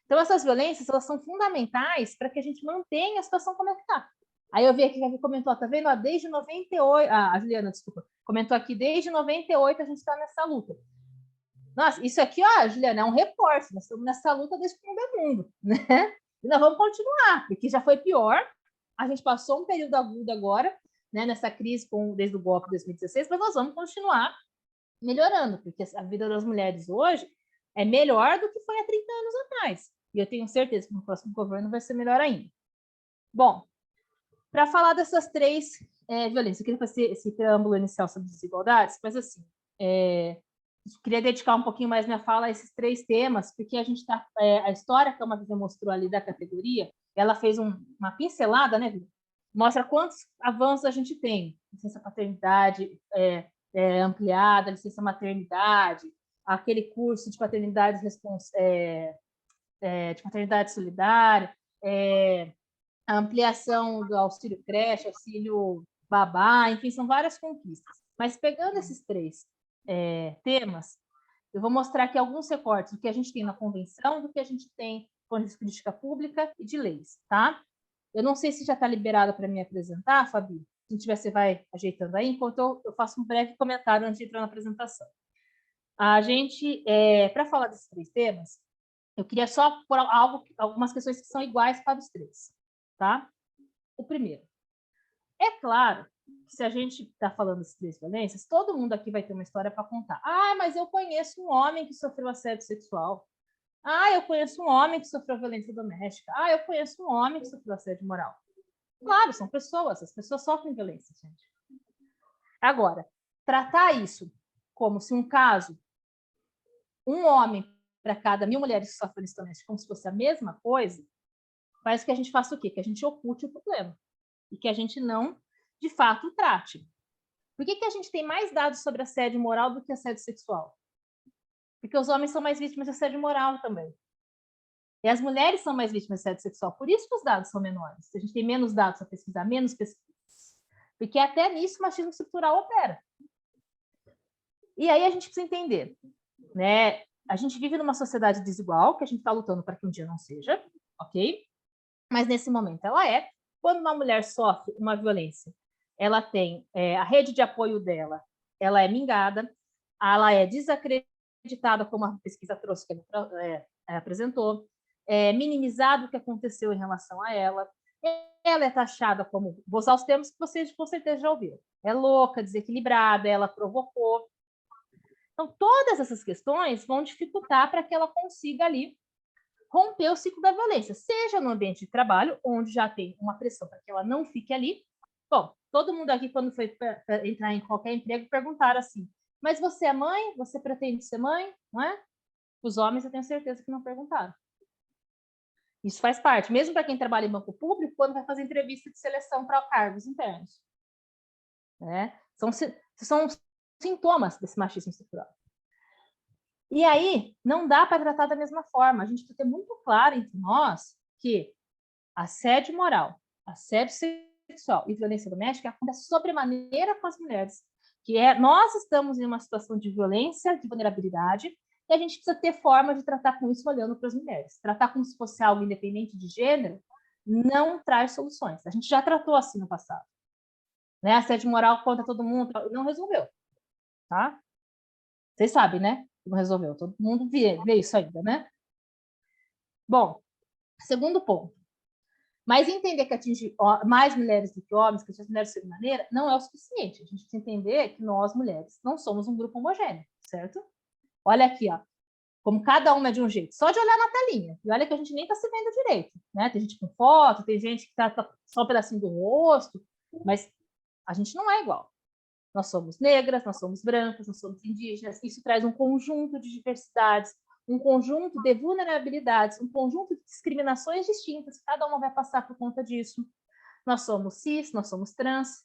Então, essas violências, elas são fundamentais para que a gente mantenha a situação como é que está. Aí eu vi aqui que a gente comentou, tá vendo? Desde 98, a Juliana, desculpa, comentou aqui, desde 98 a gente está nessa luta. Nossa, isso aqui, Juliana, é um recorte, nós estamos nessa luta desde o fim do mundo, né? E nós vamos continuar, porque já foi pior. A gente passou um período agudo agora, né, nessa crise desde o golpe de 2016, mas nós vamos continuar melhorando, porque a vida das mulheres hoje é melhor do que foi há 30 anos atrás. E eu tenho certeza que no próximo governo vai ser melhor ainda. Bom, para falar dessas três violências, eu queria fazer esse preâmbulo inicial sobre desigualdades, mas assim, queria dedicar um pouquinho mais minha fala a esses três temas, porque a gente está, a história que a Uma mostrou ali da categoria, ela fez uma pincelada, né, mostra quantos avanços a gente tem, licença paternidade ampliada, licença maternidade, aquele curso de paternidade de paternidade solidária, a ampliação do auxílio creche, auxílio babá, enfim, são várias conquistas. Mas pegando esses três temas, eu vou mostrar aqui alguns recortes do que a gente tem na convenção, do que a gente tem com de política pública e de leis, tá? Eu não sei se já está liberado para me apresentar, Fabi. Se não tiver, você vai ajeitando aí, enquanto eu faço um breve comentário antes de entrar na apresentação. A gente, para falar desses três temas, eu queria só pôr algumas questões que são iguais para os três, tá? O primeiro. É claro que se a gente está falando das três violências, todo mundo aqui vai ter uma história para contar. Ah, mas eu conheço um homem que sofreu assédio sexual. Ah, eu conheço um homem que sofreu violência doméstica. Ah, eu conheço um homem que sofreu assédio moral. Claro, são pessoas, as pessoas sofrem violência, gente. Agora, tratar isso como se um caso, um homem para cada 1.000 mulheres que sofrem violência doméstica, como se fosse a mesma coisa, faz que a gente faça o quê? Que a gente oculte o problema. E que a gente não, de fato, o trate. Por que a gente tem mais dados sobre assédio moral do que assédio sexual? Porque os homens são mais vítimas de assédio moral também. E as mulheres são mais vítimas de assédio sexual. Por isso que os dados são menores. A gente tem menos dados para pesquisar, menos pesquisas. Porque até nisso o machismo estrutural opera. E aí a gente precisa entender, né? A gente vive numa sociedade desigual, que a gente está lutando para que um dia não seja, ok? Mas nesse momento ela é. Quando uma mulher sofre uma violência, ela tem a rede de apoio dela, ela é mingada, ela é desacreditada, como a pesquisa trouxe, que ela apresentou, minimizado o que aconteceu em relação a ela, ela é taxada como, vou usar os termos que vocês com certeza já ouviram, é louca, desequilibrada, ela provocou. Então, todas essas questões vão dificultar para que ela consiga ali romper o ciclo da violência, seja no ambiente de trabalho, onde já tem uma pressão para que ela não fique ali. Bom, todo mundo aqui, quando foi entrar em qualquer emprego, perguntaram assim, mas você é mãe? Você pretende ser mãe? Não é? Os homens, eu tenho certeza que não perguntaram. Isso faz parte, mesmo para quem trabalha em banco público, quando vai fazer entrevista de seleção para cargos internos. São sintomas desse machismo estrutural. E aí, não dá para tratar da mesma forma. A gente precisa ter muito claro entre nós que assédio moral, assédio sexual e violência doméstica acontece sobremaneira com as mulheres. Nós estamos em uma situação de violência, de vulnerabilidade, e a gente precisa ter forma de tratar com isso olhando para as mulheres. Tratar como se fosse algo independente de gênero não traz soluções. A gente já tratou assim no passado. Assédio moral contra todo mundo, não resolveu. Tá? Vocês sabem, né? Não resolveu. Todo mundo vê isso ainda, né? Bom, segundo ponto. Mas entender que atingir mais mulheres do que homens, que atingir mulheres de maneira, não é o suficiente. A gente precisa entender que nós, mulheres, não somos um grupo homogêneo, certo? Olha aqui, ó, como cada uma é de um jeito. Só de olhar na telinha. E olha que a gente nem está se vendo direito, né? Tem gente com foto, tem gente que tá só um pedacinho do rosto, mas a gente não é igual. Nós somos negras, nós somos brancas, nós somos indígenas. Isso traz um conjunto de diversidades, um conjunto de vulnerabilidades, um conjunto de discriminações distintas. Cada uma vai passar por conta disso. Nós somos cis, nós somos trans,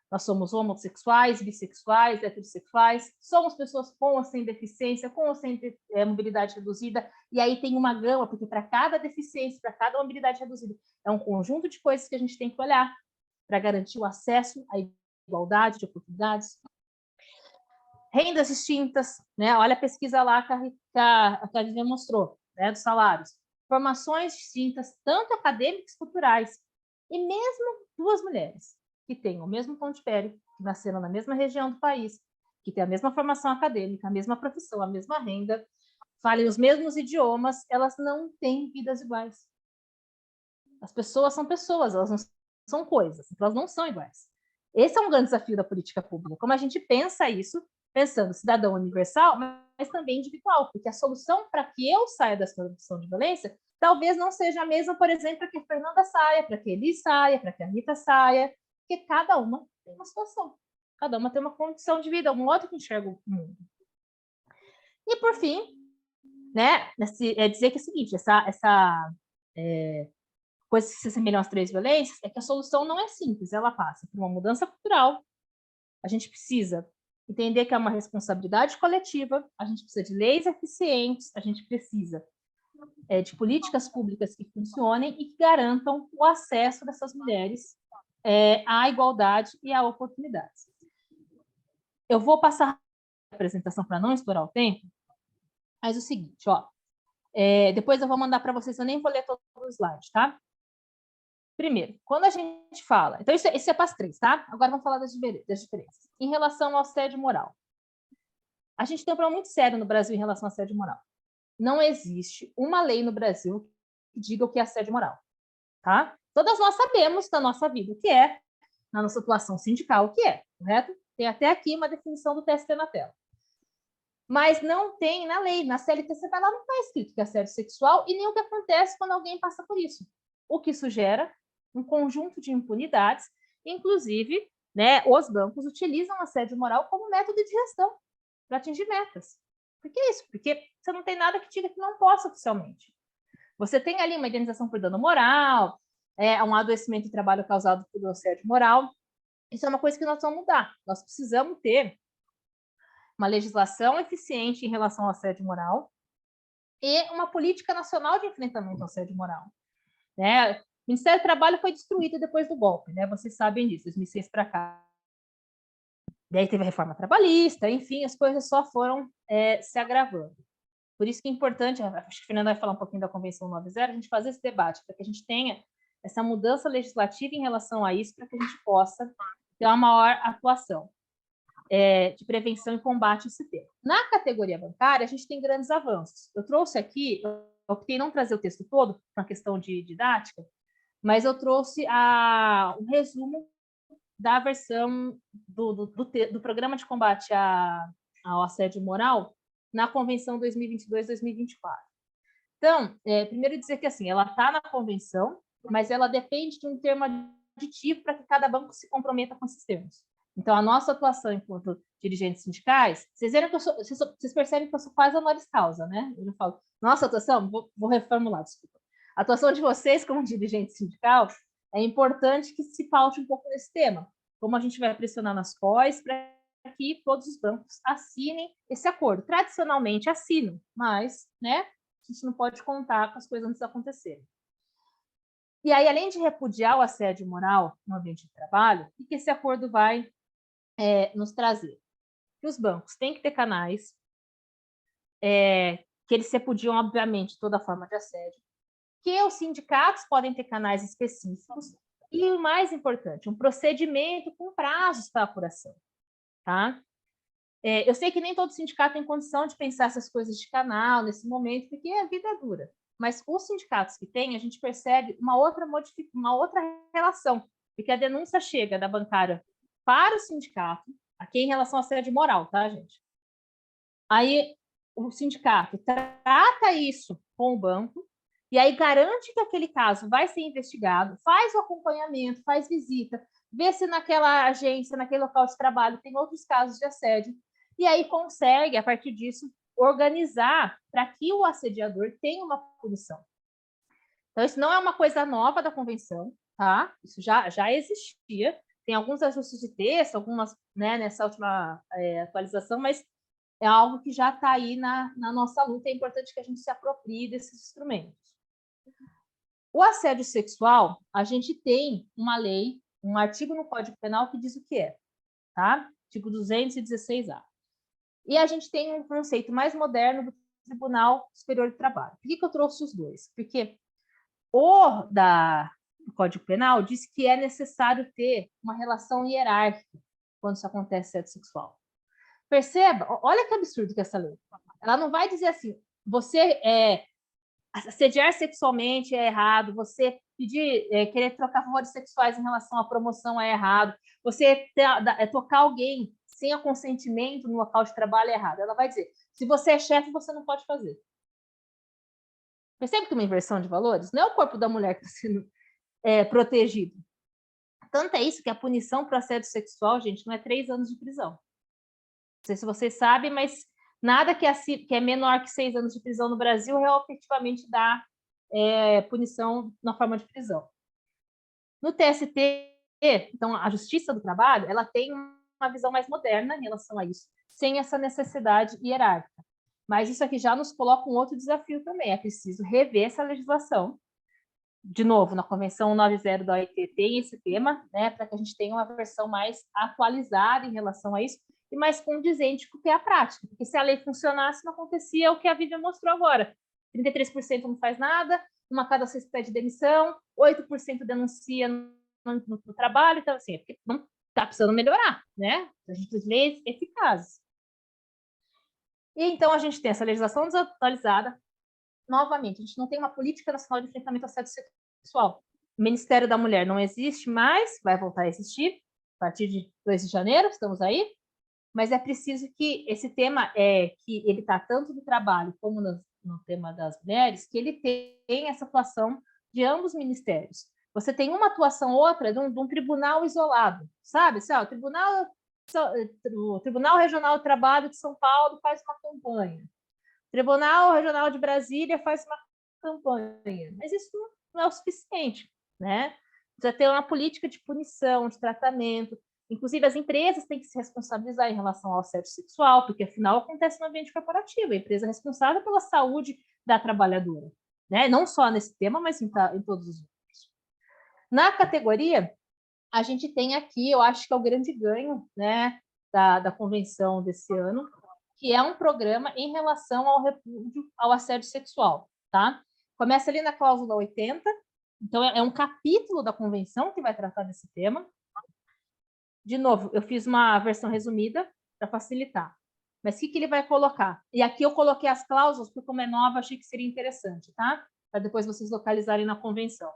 nós somos homossexuais, bissexuais, heterossexuais. Somos pessoas com ou sem deficiência, com ou sem mobilidade reduzida. E aí tem uma gama, porque para cada deficiência, para cada mobilidade reduzida, é um conjunto de coisas que a gente tem que olhar para garantir o acesso à igualdade de oportunidades. Rendas distintas, né? Olha a pesquisa lá que a Vivian mostrou, né? Dos salários. Formações distintas, tanto acadêmicas quanto culturais. E mesmo duas mulheres que têm o mesmo tom de pele, que nasceram na mesma região do país, que têm a mesma formação acadêmica, a mesma profissão, a mesma renda, falem os mesmos idiomas, elas não têm vidas iguais. As pessoas, elas não são coisas, elas não são iguais. Esse é um grande desafio da política pública, como a gente pensa isso, pensando cidadão universal, mas também individual, porque a solução para que eu saia da situação de violência talvez não seja a mesma, por exemplo, para que a Fernanda saia, para que a Eli saia, para que a Rita saia, porque cada uma tem uma situação, cada uma tem uma condição de vida, um modo que enxerga o mundo. E, por fim, né, dizer que é o seguinte, coisas que se assemelham às 3 violências, é que a solução não é simples, ela passa por uma mudança cultural, a gente precisa entender que é uma responsabilidade coletiva, a gente precisa de leis eficientes, a gente precisa de políticas públicas que funcionem e que garantam o acesso dessas mulheres à igualdade e à oportunidades. Eu vou passar a apresentação para não estourar o tempo, mas o seguinte, ó, depois eu vou mandar para vocês, eu nem vou ler todo o slide, tá? Primeiro, quando a gente fala... Então, isso é para as 3, tá? Agora vamos falar das diferenças. Em relação ao assédio moral. A gente tem um problema muito sério no Brasil em relação ao assédio moral. Não existe uma lei no Brasil que diga o que é assédio moral, tá? Todas nós sabemos da nossa vida o que é, na nossa atuação sindical o que é, correto? Tem até aqui uma definição do TST na tela. Mas não tem na lei, na CLT, você vai lá, não está escrito que é assédio sexual e nem o que acontece quando alguém passa por isso. O que isso gera um conjunto de impunidades, inclusive, né, os bancos utilizam assédio moral como método de gestão para atingir metas. Por que isso? Porque você não tem nada que diga que não possa oficialmente. Você tem ali uma indenização por dano moral, um adoecimento de trabalho causado por assédio moral. Isso é uma coisa que nós vamos mudar. Nós precisamos ter uma legislação eficiente em relação ao assédio moral e uma política nacional de enfrentamento ao assédio moral. Né? O Ministério do Trabalho foi destruído depois do golpe, né? Vocês sabem disso, 2006 para cá. Daí teve a reforma trabalhista, enfim, as coisas só foram se agravando. Por isso que é importante, acho que a Fernanda vai falar um pouquinho da Convenção 90, a gente fazer esse debate, para que a gente tenha essa mudança legislativa em relação a isso, para que a gente possa ter uma maior atuação de prevenção e combate a esse tema. Na categoria bancária, a gente tem grandes avanços. Eu trouxe aqui, eu optei não trazer o texto todo, por uma questão de didática, mas eu trouxe um resumo da versão do Programa de Combate ao Assédio Moral na Convenção 2022-2024. Então, primeiro dizer que assim, ela está na Convenção, mas ela depende de um termo aditivo para que cada banco se comprometa com esses termos. Então, a nossa atuação enquanto dirigentes sindicais, vocês percebem que eu sou quase honoris causa, né? Eu falo, nossa atuação, vou reformular, desculpa. A atuação de vocês como dirigente sindical é importante que se paute um pouco nesse tema. Como a gente vai pressionar nas COEs para que todos os bancos assinem esse acordo. Tradicionalmente assinam, mas, né, a gente não pode contar com as coisas antes de acontecerem. E aí, além de repudiar o assédio moral no ambiente de trabalho, o que esse acordo vai nos trazer? Que os bancos têm que ter canais, que eles repudiam, obviamente, toda forma de assédio, que os sindicatos podem ter canais específicos e, o mais importante, um procedimento com prazos para apuração. Tá? Eu sei que nem todo sindicato tem condição de pensar essas coisas de canal nesse momento, porque a vida é dura. Mas os sindicatos que têm, a gente percebe uma outra relação, porque a denúncia chega da bancária para o sindicato, aqui em relação à assédio moral, tá, gente? Aí o sindicato trata isso com o banco, e aí garante que aquele caso vai ser investigado, faz o acompanhamento, faz visita, vê se naquela agência, naquele local de trabalho tem outros casos de assédio, e aí consegue, a partir disso, organizar para que o assediador tenha uma punição. Então, isso não é uma coisa nova da Convenção, tá? Isso já existia, tem alguns ajustes de texto, algumas, né, nessa última atualização, mas é algo que já está aí na nossa luta, é importante que a gente se aproprie desses instrumentos. O assédio sexual, a gente tem uma lei, um artigo no Código Penal que diz o que é, tá? Artigo 216-A. E a gente tem um conceito mais moderno do Tribunal Superior do Trabalho. Por que eu trouxe os dois? Porque o Código Penal diz que é necessário ter uma relação hierárquica quando isso acontece assédio sexual. Perceba, olha que absurdo que é essa lei. Ela não vai dizer assim, você assediar sexualmente é errado, você pedir, querer trocar favores sexuais em relação à promoção é errado. Você tocar alguém sem o consentimento no local de trabalho é errado. Ela vai dizer, se você é chefe, você não pode fazer. Percebe que é uma inversão de valores? Não é o corpo da mulher que está sendo protegido. Tanto é isso que a punição por assédio sexual, gente, não é 3 anos de prisão. Não sei se vocês sabem, mas nada que é menor que 6 anos de prisão no Brasil efetivamente dá punição na forma de prisão. No TST, então, a Justiça do Trabalho, ela tem uma visão mais moderna em relação a isso, sem essa necessidade hierárquica. Mas isso aqui já nos coloca um outro desafio também, é preciso rever essa legislação. De novo, na Convenção 90 da OIT tem esse tema, né, para que a gente tenha uma versão mais atualizada em relação a isso e mais condizente com o que é a prática. Porque se a lei funcionasse, não acontecia o que a Vivian mostrou agora. 33% não faz nada, uma cada 6 pede demissão, 8% denuncia no trabalho, então assim, porque não está precisando melhorar, né? A gente precisa de leis eficazes. E então a gente tem essa legislação desatualizada. Novamente, a gente não tem uma política nacional de enfrentamento ao assédio sexual. O Ministério da Mulher não existe mais, vai voltar a existir a partir de 2 de janeiro, estamos aí, mas é preciso que esse tema, que ele está tanto no trabalho como no tema das mulheres, que ele tem essa atuação de ambos os ministérios. Você tem uma atuação ou outra de um tribunal isolado, sabe? O Tribunal Regional do Trabalho de São Paulo faz uma campanha. Tribunal Regional de Brasília faz uma campanha, mas isso não é o suficiente, né? Precisa ter uma política de punição, de tratamento. Inclusive, as empresas têm que se responsabilizar em relação ao assédio sexual, porque, afinal, acontece no ambiente corporativo. A empresa é responsável pela saúde da trabalhadora, né? Não só nesse tema, mas em todos os outros. Na categoria, a gente tem aqui, eu acho que é o grande ganho, né, da convenção desse ano, que é um programa em relação ao repúdio ao assédio sexual, tá? Começa ali na cláusula 80, então é um capítulo da convenção que vai tratar desse tema. De novo, eu fiz uma versão resumida para facilitar. Mas o que ele vai colocar? E aqui eu coloquei as cláusulas, porque como é nova, achei que seria interessante, tá? Para depois vocês localizarem na convenção.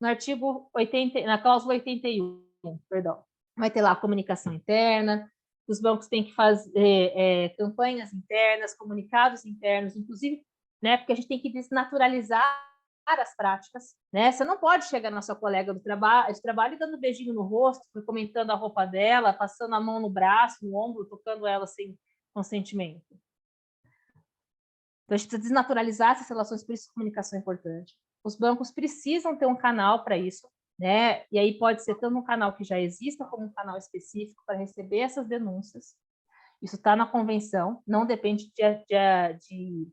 No artigo 80, na cláusula 81, perdão, vai ter lá a comunicação interna, os bancos têm que fazer campanhas internas, comunicados internos, inclusive, né, porque a gente tem que desnaturalizar as práticas, né? Você não pode chegar na sua colega de trabalho e dando beijinho no rosto, comentando a roupa dela, passando a mão no braço, no ombro, tocando ela sem consentimento. Então, a gente precisa desnaturalizar essas relações, por isso a comunicação é importante. Os bancos precisam ter um canal para isso, né? E aí pode ser tanto um canal que já exista, como um canal específico para receber essas denúncias. Isso está na convenção, não depende de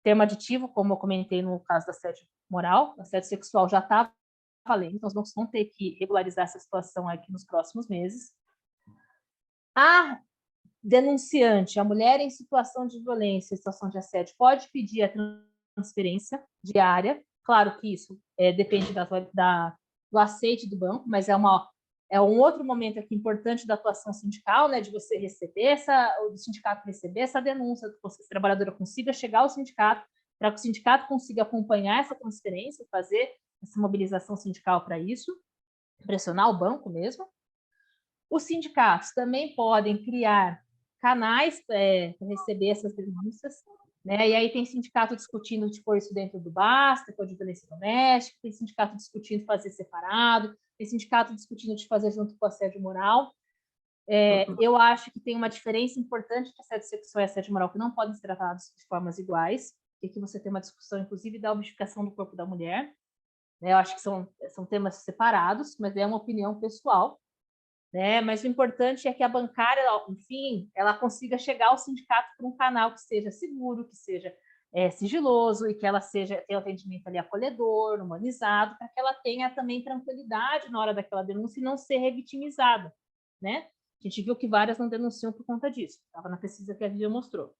termo aditivo, como eu comentei no caso da assédio moral. O assédio sexual já está valendo, então os bancos vão ter que regularizar essa situação aqui nos próximos meses. A denunciante, a mulher em situação de violência, situação de assédio, pode pedir a transferência diária. Claro que isso depende do aceite do banco, mas é um outro momento aqui importante da atuação sindical, né, de você receber do sindicato receber essa denúncia, que a trabalhadora consiga chegar ao sindicato, para que o sindicato consiga acompanhar essa transferência, fazer essa mobilização sindical para isso, pressionar o banco mesmo. Os sindicatos também podem criar canais para receber essas denúncias, né? E aí tem sindicato discutindo de pôr isso dentro do BASTA, de violência doméstica, tem sindicato discutindo fazer separado, tem sindicato discutindo de fazer junto com o assédio moral. Eu acho que tem uma diferença importante entre assédio sexual e assédio moral, que não podem ser tratados de formas iguais, e aqui você tem uma discussão, inclusive, da objetificação do corpo da mulher, né? Eu acho que são temas separados, mas é uma opinião pessoal, né? Mas o importante é que a bancária, enfim, ela consiga chegar ao sindicato por um canal que seja seguro, que seja sigiloso e que ela tenha um atendimento ali acolhedor, humanizado, para que ela tenha também tranquilidade na hora daquela denúncia e não ser revitimizada, né? A gente viu que várias não denunciam por conta disso, estava na pesquisa que a Vivian mostrou.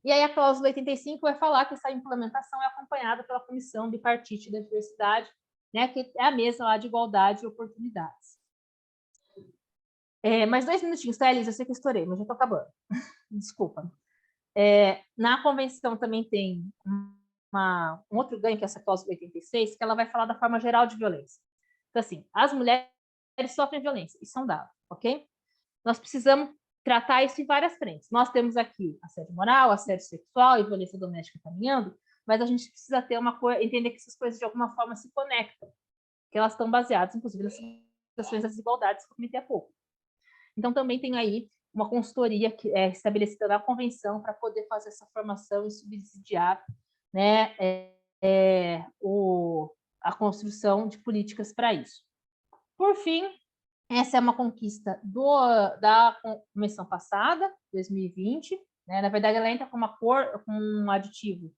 E aí a cláusula 85 vai falar que essa implementação é acompanhada pela Comissão Bipartite da Diversidade, né, que é a mesma lá de igualdade e oportunidades. Mais 2 minutinhos, tá, Elisa? Eu sei que eu estourei, mas já estou acabando. Desculpa. Na convenção também tem um outro ganho, que é essa cláusula 86, que ela vai falar da forma geral de violência. Então, assim, as mulheres sofrem violência, isso é um dado, ok? Nós precisamos tratar isso em várias frentes. Nós temos aqui assédio moral, assédio sexual e violência doméstica caminhando, mas a gente precisa ter entender que essas coisas de alguma forma se conectam, que elas estão baseadas, inclusive, nas questões das desigualdades que eu comentei há pouco. Então, também tem aí uma consultoria que é estabelecida na convenção para poder fazer essa formação e subsidiar, né, a construção de políticas para isso. Por fim, essa é uma conquista da convenção passada, 2020, né? Na verdade, ela entra com um aditivo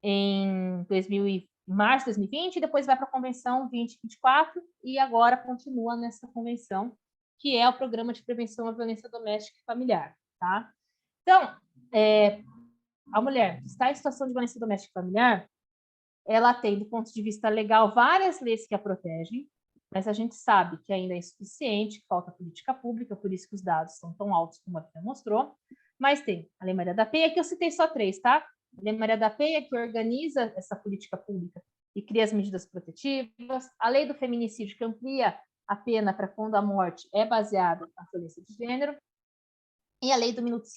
em março de 2020, depois vai para a convenção 2024 e agora continua nessa convenção, que é o Programa de Prevenção à Violência Doméstica e Familiar, tá? Então, a mulher que está em situação de violência doméstica e familiar, ela tem, do ponto de vista legal, várias leis que a protegem, mas a gente sabe que ainda é insuficiente, que falta política pública, por isso que os dados são tão altos como a Fia mostrou. Mas tem a Lei Maria da Penha, que eu citei só 3, tá? A Lei Maria da Penha, que organiza essa política pública e cria as medidas protetivas. A Lei do Feminicídio, que amplia a pena para quando a morte é baseada na violência de gênero. E a Lei do Minuto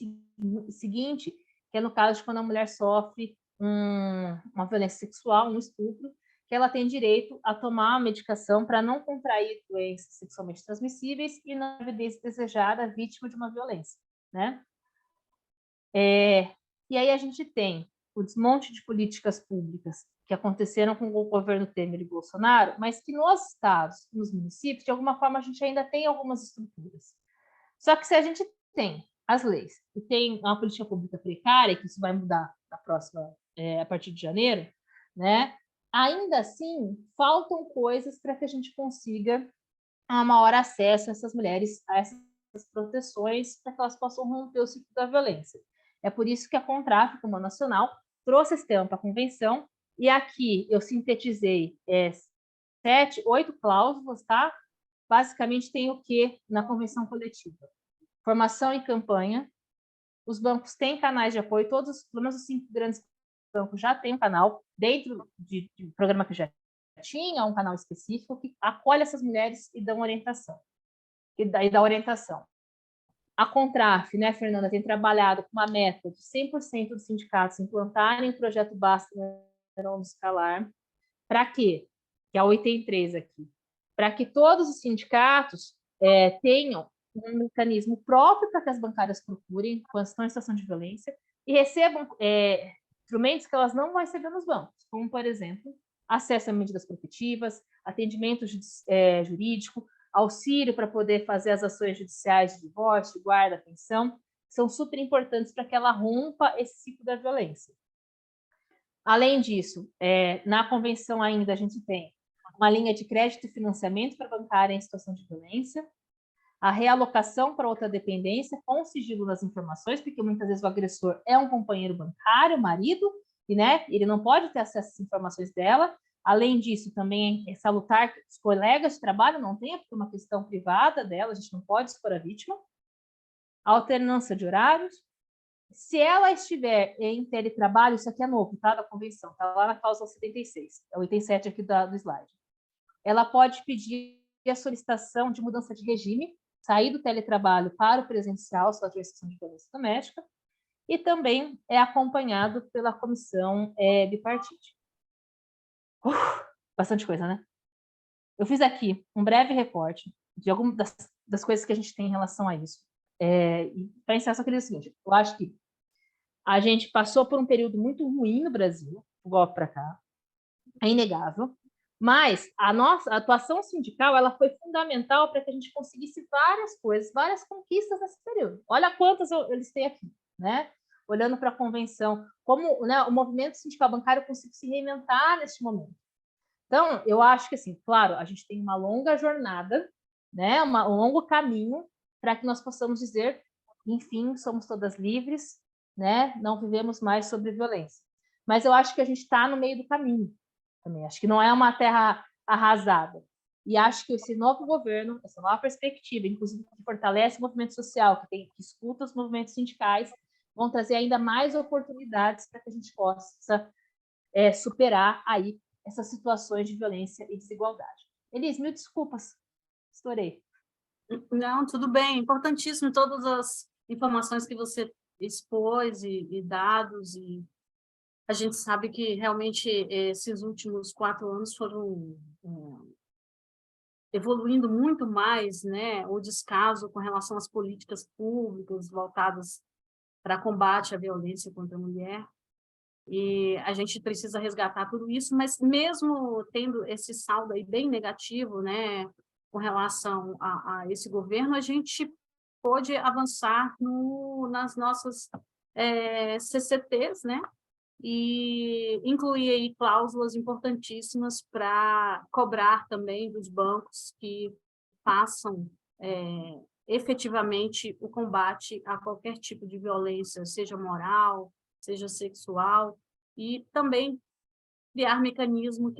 Seguinte, que é no caso de quando a mulher sofre uma violência sexual, um estupro, que ela tem direito a tomar a medicação para não contrair doenças sexualmente transmissíveis e na gravidez desejada vítima de uma violência, né? E aí a gente tem o desmonte de políticas públicas que aconteceram com o governo Temer e Bolsonaro, mas que nos estados, nos municípios, de alguma forma a gente ainda tem algumas estruturas. Só que se a gente tem as leis e tem uma política pública precária, que isso vai mudar na próxima, a partir de janeiro, né? Ainda assim, faltam coisas para que a gente consiga a maior acesso a essas mulheres, a essas proteções, para que elas possam romper o ciclo da violência. É por isso que a Contraf, como nacional, trouxe esse tema para a convenção, e aqui eu sintetizei 7, 8 cláusulas, tá? Basicamente tem o que na convenção coletiva? Formação e campanha. Os bancos têm canais de apoio, pelo menos os 5 grandes bancos já têm um canal, dentro de programa que já tinha, um canal específico que acolhe essas mulheres e dá orientação. A Contraf, né, Fernanda, tem trabalhado com uma meta de 100% dos sindicatos implantarem o projeto Basta no escalar. Para quê? Que é o item 3 aqui. Para que todos os sindicatos tenham um mecanismo próprio para que as bancárias procurem quando estão em situação de violência e recebam instrumentos que elas não vão receber nos bancos, como, por exemplo, acesso a medidas protetivas, atendimento jurídico, auxílio para poder fazer as ações judiciais de divórcio, de guarda, pensão, que são super importantes para que ela rompa esse ciclo da violência. Além disso, na convenção ainda a gente tem uma linha de crédito e financiamento para bancária em situação de violência, a realocação para outra dependência com sigilo das informações, porque muitas vezes o agressor é um companheiro bancário, marido, e né, ele não pode ter acesso às informações dela. Além disso, também é salutar que os colegas de trabalho não tenham, porque é uma questão privada dela, a gente não pode expor a vítima. A alternância de horários. Se ela estiver em teletrabalho, isso aqui é novo, tá? Da convenção, tá lá na cláusula 76, é o item 7 aqui do slide. Ela pode pedir a solicitação de mudança de regime, sair do teletrabalho para o presencial, se ela tiver situação de violência doméstica, e também é acompanhado pela comissão bipartite. Bastante coisa, né? Eu fiz aqui um breve recorte de algumas das coisas que a gente tem em relação a isso. E para encerrar, só queria dizer o seguinte: eu acho que a gente passou por um período muito ruim no Brasil, do golpe para cá, é inegável, mas a nossa atuação sindical ela foi fundamental para que a gente conseguisse várias coisas, várias conquistas nesse período. Olha quantas eu listei aqui, né? Olhando para a convenção, como, né, o movimento sindical bancário conseguiu se reinventar neste momento. Então, eu acho que, assim, claro, a gente tem uma longa jornada, né, um longo caminho para que nós possamos dizer, enfim, somos todas livres, né, não vivemos mais sobre violência. Mas eu acho que a gente está no meio do caminho também. Acho que não é uma terra arrasada. E acho que esse novo governo, essa nova perspectiva, inclusive que fortalece o movimento social, que escuta os movimentos sindicais, vão trazer ainda mais oportunidades para que a gente possa superar aí essas situações de violência e desigualdade. Elis, mil desculpas, estourei. Não, tudo bem, importantíssimo todas as informações que você expôs e dados, e a gente sabe que realmente esses últimos 4 anos foram evoluindo muito mais, né, o descaso com relação às políticas públicas voltadas para combate à violência contra a mulher, e a gente precisa resgatar tudo isso, mas mesmo tendo esse saldo aí bem negativo, né, com relação a esse governo, a gente pôde avançar nas nossas CCTs, né, e incluir aí cláusulas importantíssimas para cobrar também dos bancos que façam efetivamente o combate a qualquer tipo de violência, seja moral, seja sexual, e também criar mecanismos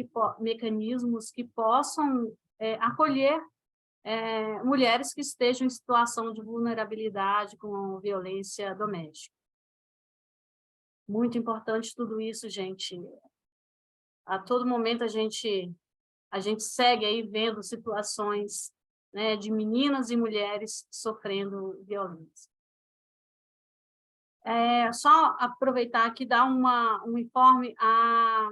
que possam acolher mulheres que estejam em situação de vulnerabilidade com violência doméstica. Muito importante tudo isso, gente. A todo momento a gente segue aí vendo situações, né, de meninas e mulheres sofrendo violência. Só aproveitar aqui e dar um informe. A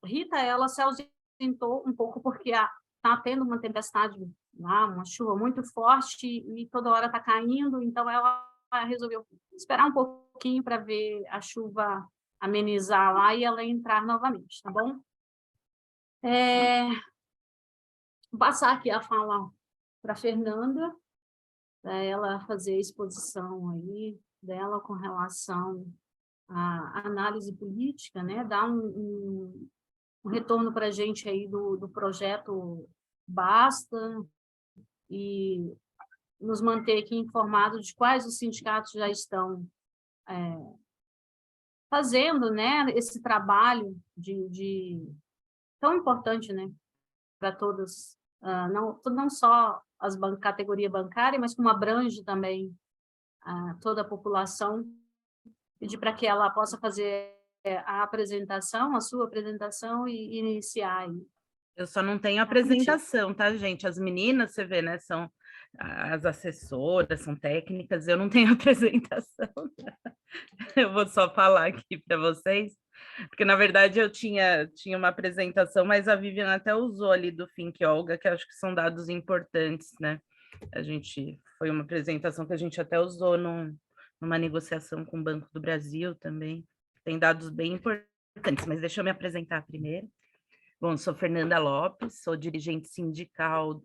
Rita, ela se ausentou um pouco porque está tendo uma tempestade lá, uma chuva muito forte e toda hora está caindo, então ela resolveu esperar um pouquinho para ver a chuva amenizar lá e ela entrar novamente, tá bom? Vou passar aqui a fala para a Fernanda, para ela fazer a exposição aí dela com relação à análise política, né? Dar um retorno para a gente aí do projeto Basta e nos manter aqui informados de quais os sindicatos já estão fazendo, né, esse trabalho tão importante, né, para todas, não só as categoria bancária, mas como abrange também toda a população, pedir para que ela possa fazer a sua apresentação e iniciar aí. Eu só não tenho apresentação, tá, gente? As meninas, você vê, né, são as assessoras, são técnicas, eu não tenho apresentação. Eu vou só falar aqui para vocês, porque, na verdade, eu tinha uma apresentação, mas a Vivian até usou ali do Think Olga, que acho que são dados importantes, né? Foi uma apresentação que a gente até usou numa negociação com o Banco do Brasil também. Tem dados bem importantes, mas deixa eu me apresentar primeiro. Bom, sou Fernanda Lopes, sou dirigente sindical,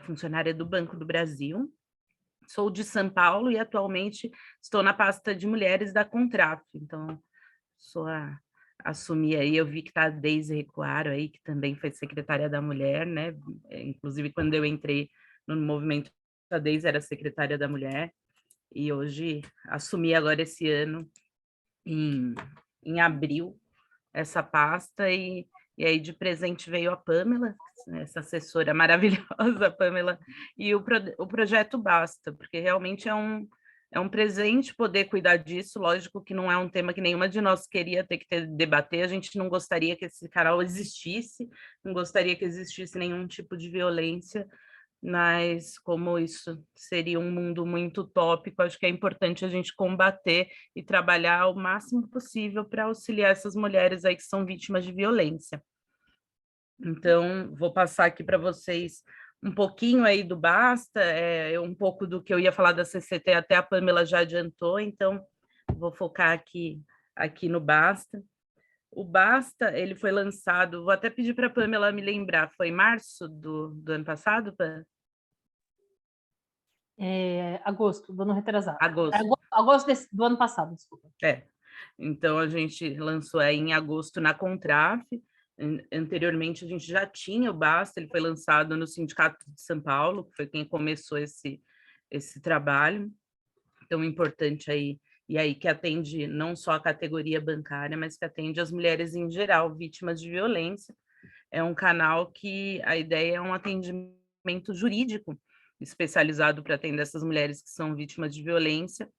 funcionária do Banco do Brasil. Sou de São Paulo e atualmente estou na pasta de mulheres da Contraf. Então, assumi aí, eu vi que está a Deise Recuaro aí, que também foi secretária da Mulher, né? Inclusive, quando eu entrei no movimento, a Deise era secretária da Mulher. E hoje assumi agora esse ano, em abril, essa pasta, e aí de presente veio a Pamela, essa assessora maravilhosa, a Pamela, e o projeto Basta, porque realmente é um presente poder cuidar disso. Lógico que não é um tema que nenhuma de nós queria ter que debater, a gente não gostaria que esse canal existisse, não gostaria que existisse nenhum tipo de violência, mas como isso seria um mundo muito utópico, acho que é importante a gente combater e trabalhar o máximo possível para auxiliar essas mulheres aí que são vítimas de violência. Então, vou passar aqui para vocês um pouquinho aí do Basta, um pouco do que eu ia falar da CCT, até a Pamela já adiantou, então vou focar aqui no Basta. O Basta, ele foi lançado, vou até pedir para a Pamela me lembrar, foi em março do ano passado, Pam? Agosto, do ano retrasado. Agosto do ano passado, desculpa. Então a gente lançou em agosto na Contraf. Anteriormente a gente já tinha o Basta, ele foi lançado no Sindicato de São Paulo, que foi quem começou esse trabalho tão importante aí, e aí que atende não só a categoria bancária, mas que atende as mulheres em geral, vítimas de violência. É um canal que a ideia é um atendimento jurídico especializado para atender essas mulheres que são vítimas de violência,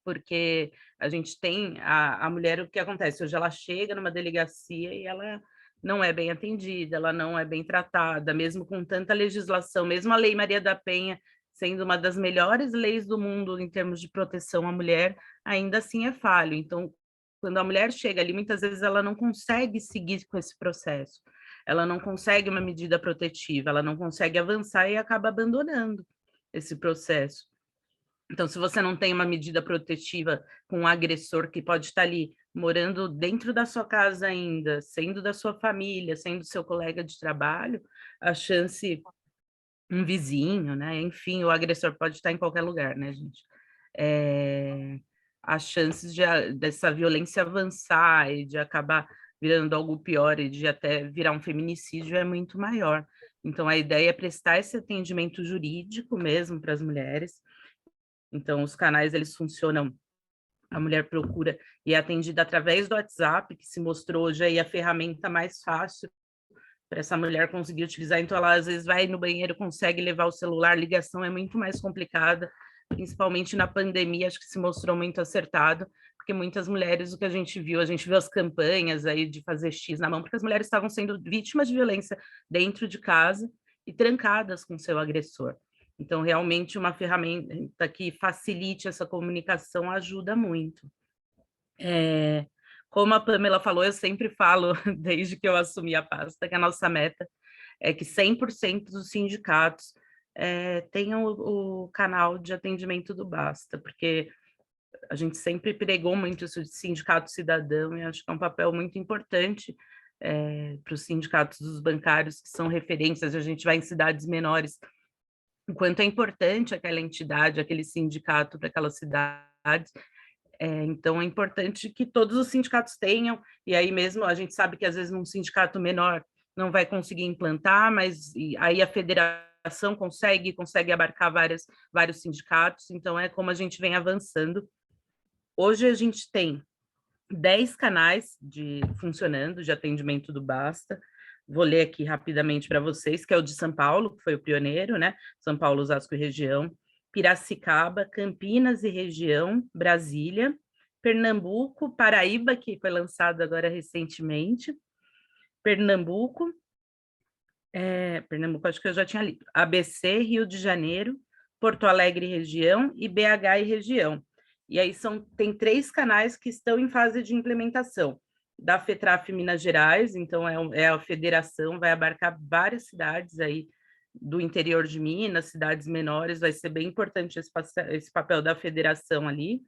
porque a gente tem a mulher, o que acontece? Hoje ela chega numa delegacia e ela não é bem atendida, ela não é bem tratada, mesmo com tanta legislação, mesmo a Lei Maria da Penha sendo uma das melhores leis do mundo em termos de proteção à mulher, ainda assim é falho. Então, quando a mulher chega ali, muitas vezes ela não consegue seguir com esse processo, ela não consegue uma medida protetiva, ela não consegue avançar e acaba abandonando esse processo. Então, se você não tem uma medida protetiva com um agressor que pode estar ali morando dentro da sua casa ainda, sendo da sua família, sendo seu colega de trabalho, a chance, um vizinho, né? Enfim, o agressor pode estar em qualquer lugar, né, gente? As chances dessa violência avançar e de acabar virando algo pior e de até virar um feminicídio é muito maior. Então, a ideia é prestar esse atendimento jurídico mesmo para as mulheres. Então, os canais, eles funcionam, a mulher procura e é atendida através do WhatsApp, que se mostrou hoje aí a ferramenta mais fácil para essa mulher conseguir utilizar. Então, ela às vezes vai no banheiro, consegue levar o celular, ligação é muito mais complicada, principalmente na pandemia, acho que se mostrou muito acertado, porque muitas mulheres, o que a gente viu as campanhas aí de fazer X na mão, porque as mulheres estavam sendo vítimas de violência dentro de casa e trancadas com seu agressor. Então, realmente, uma ferramenta que facilite essa comunicação ajuda muito. Como a Pamela falou, eu sempre falo, desde que eu assumi a pasta, que a nossa meta é que 100% dos sindicatos tenham o canal de atendimento do Basta, porque a gente sempre pregou muito isso de sindicato cidadão, e acho que é um papel muito importante para os sindicatos dos bancários, que são referências. A gente vai em cidades menores, o quanto é importante aquela entidade, aquele sindicato para aquela cidade. Então, é importante que todos os sindicatos tenham, e aí mesmo a gente sabe que às vezes num sindicato menor não vai conseguir implantar, mas aí a federação consegue abarcar vários sindicatos, então é como a gente vem avançando. Hoje a gente tem 10 canais funcionando de atendimento do Basta. Vou ler aqui rapidamente para vocês, que é o de São Paulo, que foi o pioneiro, né? São Paulo, Osasco e região. Piracicaba, Campinas e região, Brasília, Pernambuco, Paraíba, que foi lançado agora recentemente, Pernambuco, acho que eu já tinha lido, ABC, Rio de Janeiro, Porto Alegre região e BH e região. E aí tem 3 canais que estão em fase de implementação. Da FETRAF Minas Gerais, então é a federação, vai abarcar várias cidades aí do interior de Minas, cidades menores, vai ser bem importante esse papel da federação ali.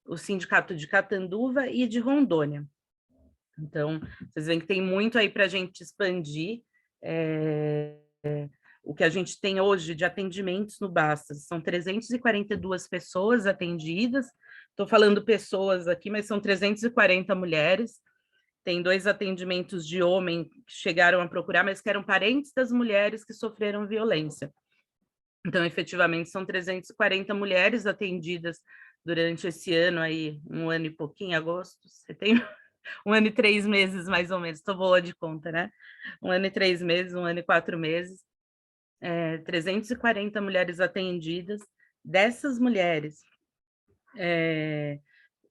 O sindicato de Catanduva e de Rondônia. Então, vocês veem que tem muito aí para a gente expandir. O que a gente tem hoje de atendimentos no Basta, são 342 pessoas atendidas, estou falando pessoas aqui, mas são 340 mulheres, tem 2 atendimentos de homem que chegaram a procurar, mas que eram parentes das mulheres que sofreram violência. Então, efetivamente, são 340 mulheres atendidas durante esse ano aí, 1 ano e pouquinho, agosto, setembro, 1 ano e 3 meses, mais ou menos, estou boa de conta, né? 1 ano e 3 meses, 1 ano e 4 meses, 340 mulheres atendidas. Dessas mulheres,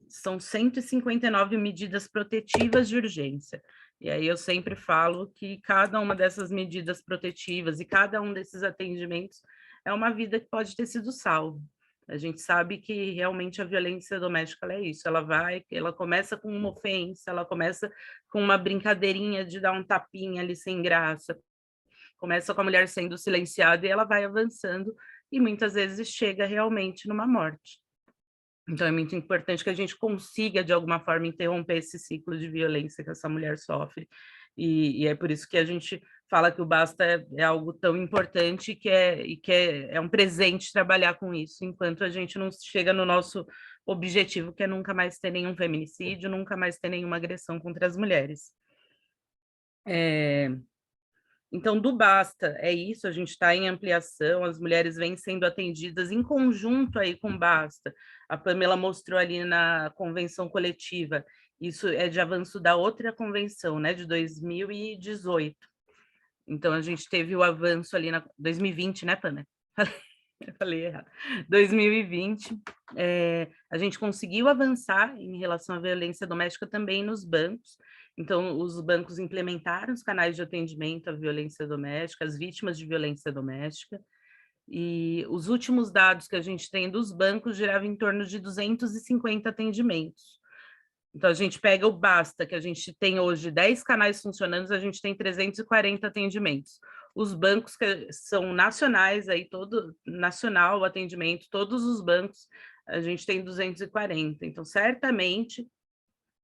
são 159 medidas protetivas de urgência. E aí eu sempre falo que cada uma dessas medidas protetivas e cada um desses atendimentos é uma vida que pode ter sido salva. A gente sabe que realmente a violência doméstica é isso, ela começa com uma ofensa, ela começa com uma brincadeirinha de dar um tapinha ali sem graça, começa com a mulher sendo silenciada e ela vai avançando e muitas vezes chega realmente numa morte. Então, é muito importante que a gente consiga, de alguma forma, interromper esse ciclo de violência que essa mulher sofre. E é por isso que a gente fala que o Basta é algo tão importante e que é um presente trabalhar com isso, enquanto a gente não chega no nosso objetivo, que é nunca mais ter nenhum feminicídio, nunca mais ter nenhuma agressão contra as mulheres. Então, do Basta, é isso, a gente está em ampliação, as mulheres vêm sendo atendidas em conjunto aí com o Basta. A Pamela mostrou ali na convenção coletiva, isso é de avanço da outra convenção, né, de 2018. Então, a gente teve o avanço ali na 2020, né, Pamela? Eu falei errado. 2020, a gente conseguiu avançar em relação à violência doméstica também nos bancos. Então, os bancos implementaram os canais de atendimento à violência doméstica, às vítimas de violência doméstica, e os últimos dados que a gente tem dos bancos giravam em torno de 250 atendimentos. Então, a gente pega o Basta, que a gente tem hoje 10 canais funcionando, a gente tem 340 atendimentos. Os bancos que são nacionais, aí todo nacional o atendimento, todos os bancos, a gente tem 240. Então, certamente,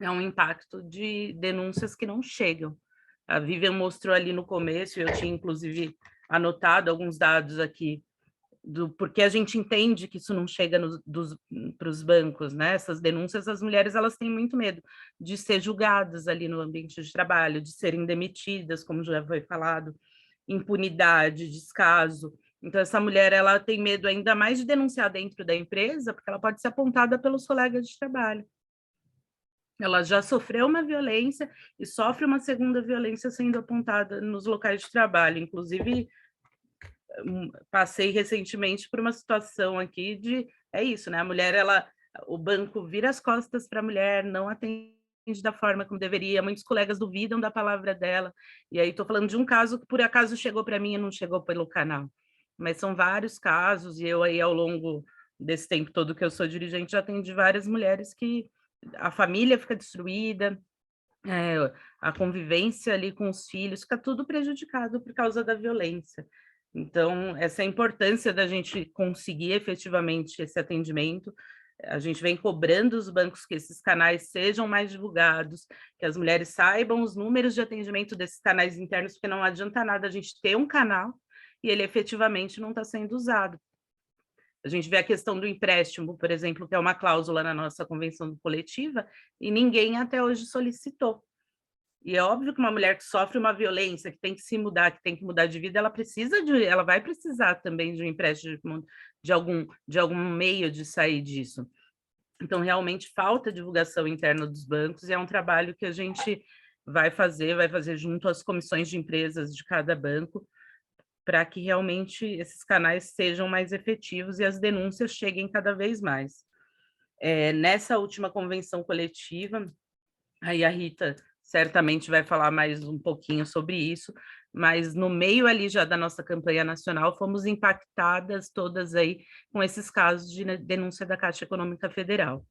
é um impacto de denúncias que não chegam. A Vivian mostrou ali no começo, eu tinha, inclusive, anotado alguns dados aqui, porque a gente entende que isso não chega para os bancos, né? Essas denúncias, as mulheres elas têm muito medo de ser julgadas ali no ambiente de trabalho, de serem demitidas, como já foi falado, impunidade, descaso. Então, essa mulher ela tem medo ainda mais de denunciar dentro da empresa, porque ela pode ser apontada pelos colegas de trabalho. Ela já sofreu uma violência e sofre uma segunda violência sendo apontada nos locais de trabalho, inclusive passei recentemente por uma situação aqui é isso, né? A mulher, o banco vira as costas para a mulher, não atende da forma como deveria, muitos colegas duvidam da palavra dela, e aí estou falando de um caso que por acaso chegou para mim e não chegou pelo canal, mas são vários casos, e eu aí ao longo desse tempo todo que eu sou dirigente, já atendi várias mulheres que a família fica destruída, a convivência ali com os filhos, fica tudo prejudicado por causa da violência. Então, essa é a importância da gente conseguir efetivamente esse atendimento. A gente vem cobrando os bancos que esses canais sejam mais divulgados, que as mulheres saibam os números de atendimento desses canais internos, porque não adianta nada a gente ter um canal e ele efetivamente não está sendo usado. A gente vê a questão do empréstimo, por exemplo, que é uma cláusula na nossa convenção coletiva, e ninguém até hoje solicitou. E é óbvio que uma mulher que sofre uma violência, que tem que se mudar, que tem que mudar de vida, ela vai precisar também de um empréstimo, de algum meio de sair disso. Então, realmente, falta divulgação interna dos bancos, e é um trabalho que a gente vai fazer junto às comissões de empresas de cada banco, para que realmente esses canais sejam mais efetivos e as denúncias cheguem cada vez mais. Nessa última convenção coletiva, aí a Rita certamente vai falar mais um pouquinho sobre isso, mas no meio ali já da nossa campanha nacional, fomos impactadas todas aí com esses casos de denúncia da Caixa Econômica Federal.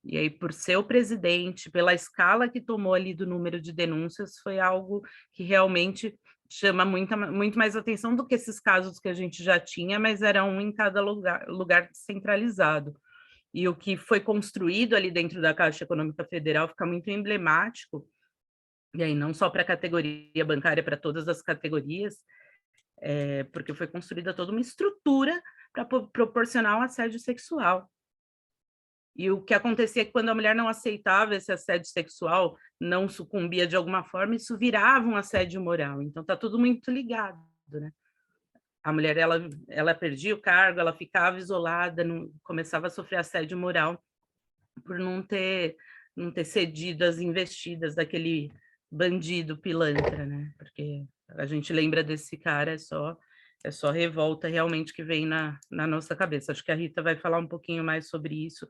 E aí, por ser o presidente, pela escala que tomou ali do número de denúncias, foi algo que realmente chama muito mais atenção do que esses casos que a gente já tinha, mas era um em cada lugar centralizado. E o que foi construído ali dentro da Caixa Econômica Federal fica muito emblemático, e aí não só para a categoria bancária, para todas as categorias, porque foi construída toda uma estrutura para proporcionar um assédio sexual. E o que acontecia é que quando a mulher não aceitava esse assédio sexual, não sucumbia de alguma forma, isso virava um assédio moral. Então está tudo muito ligado, né? A mulher ela perdia o cargo, ela ficava isolada, começava a sofrer assédio moral por não ter cedido às investidas daquele bandido pilantra, né? Porque a gente lembra desse cara, é só revolta realmente que vem na nossa cabeça. Acho que a Rita vai falar um pouquinho mais sobre isso,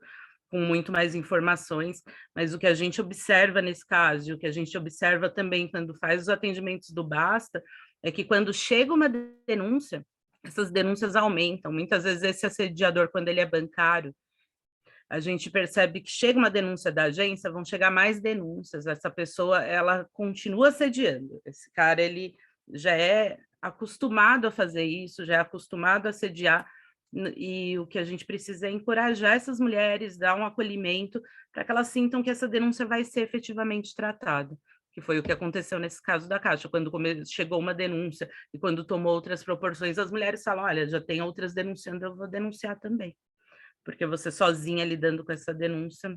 com muito mais informações, mas o que a gente observa nesse caso, e o que a gente observa também quando faz os atendimentos do Basta, é que quando chega uma denúncia, essas denúncias aumentam. Muitas vezes esse assediador, quando ele é bancário, a gente percebe que chega uma denúncia da agência, vão chegar mais denúncias, essa pessoa, ela continua assediando, esse cara, ele já é acostumado a fazer isso, já é acostumado a assediar, e o que a gente precisa é encorajar essas mulheres, dar um acolhimento, para que elas sintam que essa denúncia vai ser efetivamente tratada, que foi o que aconteceu nesse caso da Caixa, quando chegou uma denúncia, e quando tomou outras proporções, as mulheres falam, olha, já tem outras denunciando, eu vou denunciar também. Porque você sozinha lidando com essa denúncia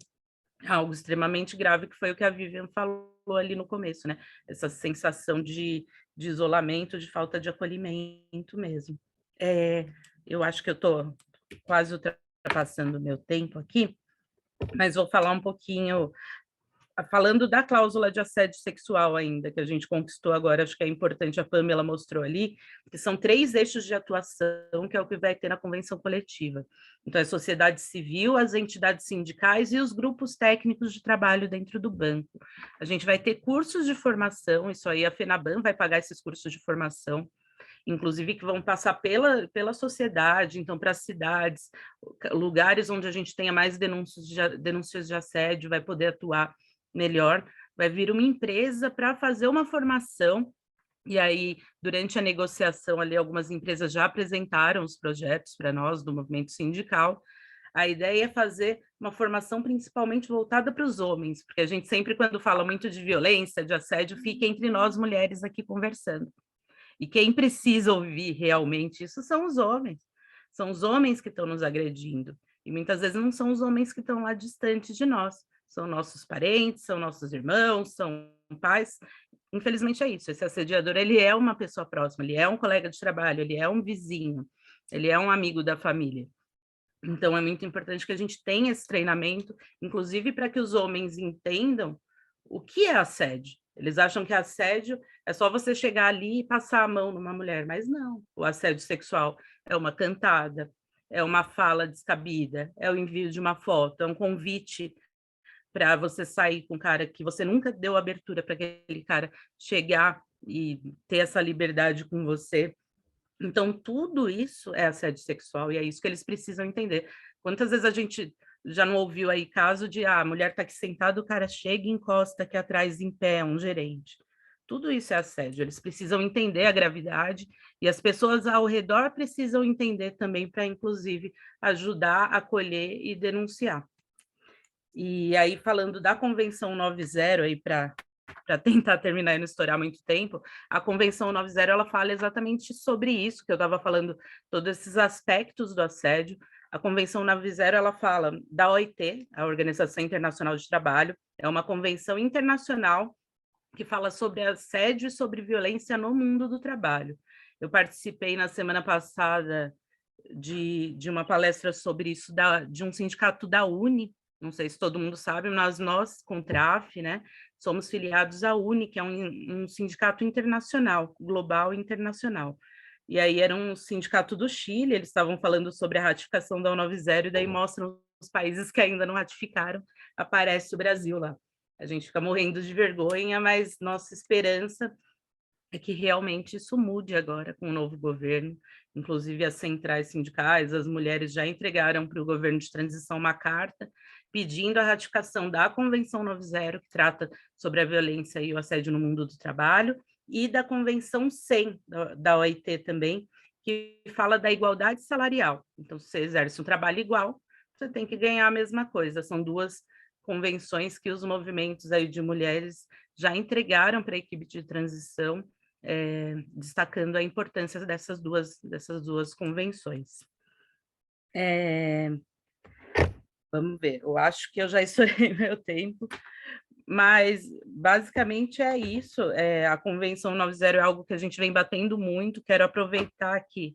é algo extremamente grave, que foi o que a Vivian falou ali no começo, né? Essa sensação de isolamento, de falta de acolhimento mesmo. Eu acho que eu estou quase ultrapassando o meu tempo aqui, mas vou falar um pouquinho falando da cláusula de assédio sexual ainda, que a gente conquistou agora, acho que é importante, a Pamela mostrou ali, que são 3 eixos de atuação, que é o que vai ter na convenção coletiva. Então, é a sociedade civil, as entidades sindicais e os grupos técnicos de trabalho dentro do banco. A gente vai ter cursos de formação, isso aí a FENABAN vai pagar esses cursos de formação, inclusive que vão passar pela sociedade, então para as cidades, lugares onde a gente tenha mais denúncias de assédio, vai poder atuar melhor, vai vir uma empresa para fazer uma formação, e aí, durante a negociação ali, algumas empresas já apresentaram os projetos para nós, do movimento sindical. A ideia é fazer uma formação principalmente voltada para os homens, porque a gente sempre, quando fala muito de violência, de assédio, fica entre nós mulheres aqui conversando. E quem precisa ouvir realmente isso são os homens que estão nos agredindo, e muitas vezes não são os homens que estão lá distantes de nós, são nossos parentes, são nossos irmãos, são pais. Infelizmente é isso, esse assediador, ele é uma pessoa próxima, ele é um colega de trabalho, ele é um vizinho, ele é um amigo da família. Então é muito importante que a gente tenha esse treinamento, inclusive para que os homens entendam o que é assédio. Eles acham que assédio é só você chegar ali e passar a mão numa mulher, mas não. O assédio sexual é uma cantada, é uma fala descabida, é o envio de uma foto, é um convite para você sair com um cara que você nunca deu abertura para aquele cara chegar e ter essa liberdade com você. Então, tudo isso é assédio sexual e é isso que eles precisam entender. Quantas vezes a gente já não ouviu aí caso de a mulher está aqui sentada, o cara chega e encosta aqui atrás em pé, um gerente. Tudo isso é assédio, eles precisam entender a gravidade e as pessoas ao redor precisam entender também para, inclusive, ajudar, acolher e denunciar. E aí, falando da Convenção 90, aí para tentar terminar e não estourar muito tempo, a Convenção 90, ela fala exatamente sobre isso, que eu estava falando, todos esses aspectos do assédio. A Convenção 90, ela fala da OIT, a Organização Internacional de Trabalho, é uma convenção internacional que fala sobre assédio e sobre violência no mundo do trabalho. Eu participei na semana passada de uma palestra sobre isso, de um sindicato da UNE, não sei se todo mundo sabe, mas nós, CONTRAF, né, somos filiados à UNE, que é um sindicato internacional, global e internacional. E aí era um sindicato do Chile, eles estavam falando sobre a ratificação da 90, e daí mostram os países que ainda não ratificaram, aparece o Brasil lá. A gente fica morrendo de vergonha, mas nossa esperança é que realmente isso mude agora com o novo governo. Inclusive as centrais sindicais, as mulheres já entregaram para o governo de transição uma carta pedindo a ratificação da Convenção 90, que trata sobre a violência e o assédio no mundo do trabalho, e da Convenção 100 da OIT também, que fala da igualdade salarial. Então, se você exerce um trabalho igual, você tem que ganhar a mesma coisa. São 2 convenções que os movimentos aí de mulheres já entregaram para a equipe de transição, destacando a importância dessas duas convenções. Vamos ver, eu acho que eu já estourei meu tempo, mas basicamente é isso. A Convenção 90 é algo que a gente vem batendo muito, quero aproveitar aqui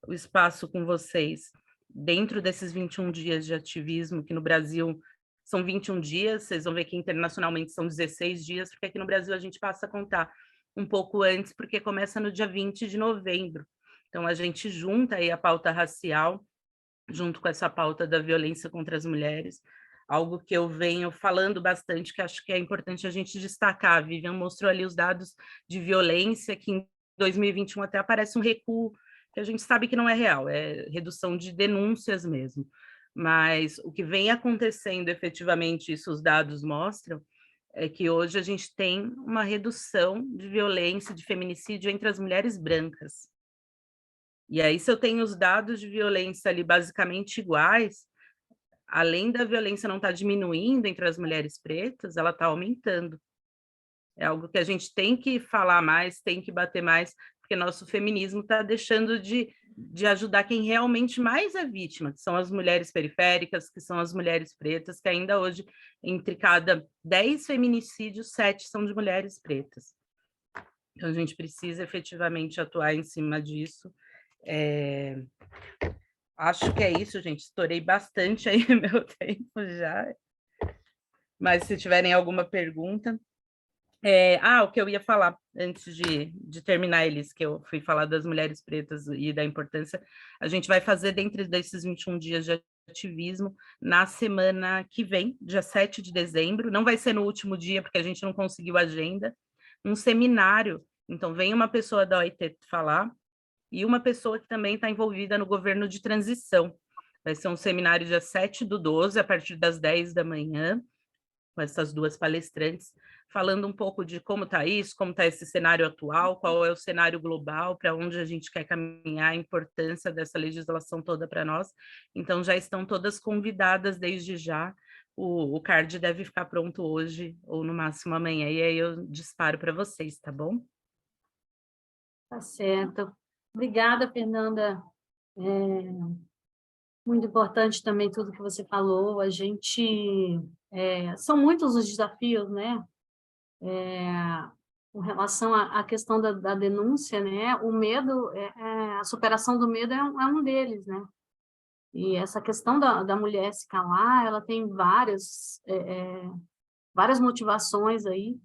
o espaço com vocês, dentro desses 21 dias de ativismo, que no Brasil são 21 dias, vocês vão ver que internacionalmente são 16 dias, porque aqui no Brasil a gente passa a contar um pouco antes, porque começa no dia 20 de novembro. Então, a gente junta aí a pauta racial, junto com essa pauta da violência contra as mulheres, algo que eu venho falando bastante, que acho que é importante a gente destacar. A Vivian mostrou ali os dados de violência, que em 2021 até aparece um recuo, que a gente sabe que não é real, é redução de denúncias mesmo. Mas o que vem acontecendo efetivamente, isso os dados mostram, é que hoje a gente tem uma redução de violência, de feminicídio entre as mulheres brancas. E aí, se eu tenho os dados de violência ali basicamente iguais, além da violência não estar diminuindo entre as mulheres pretas, ela está aumentando. É algo que a gente tem que falar mais, tem que bater mais, porque nosso feminismo está deixando de ajudar quem realmente mais é vítima, que são as mulheres periféricas, que são as mulheres pretas, que ainda hoje, entre cada 10 feminicídios, 7 são de mulheres pretas. Então, a gente precisa efetivamente atuar em cima disso. Acho que é isso, gente. Estourei bastante aí meu tempo já. Mas se tiverem alguma pergunta... o que eu ia falar antes de terminar, Elis, que eu fui falar das mulheres pretas e da importância, a gente vai fazer dentro desses 21 dias de ativismo na semana que vem, dia 7 de dezembro, não vai ser no último dia, porque a gente não conseguiu agenda, um seminário. Então, vem uma pessoa da OIT falar e uma pessoa que também está envolvida no governo de transição. Vai ser um seminário dia 7/12, a partir das 10 da manhã, com essas duas palestrantes, falando um pouco de como está isso, como está esse cenário atual, qual é o cenário global, para onde a gente quer caminhar, a importância dessa legislação toda para nós. Então, já estão todas convidadas desde já. O card deve ficar pronto hoje, ou no máximo amanhã, e aí eu disparo para vocês, tá bom? Tá certo. Obrigada, Fernanda. Muito importante também tudo que você falou. A gente... são muitos os desafios, né? Com relação à questão da denúncia, né? O medo, a superação do medo é um deles, né? E essa questão da mulher se calar, ela tem várias motivações aí,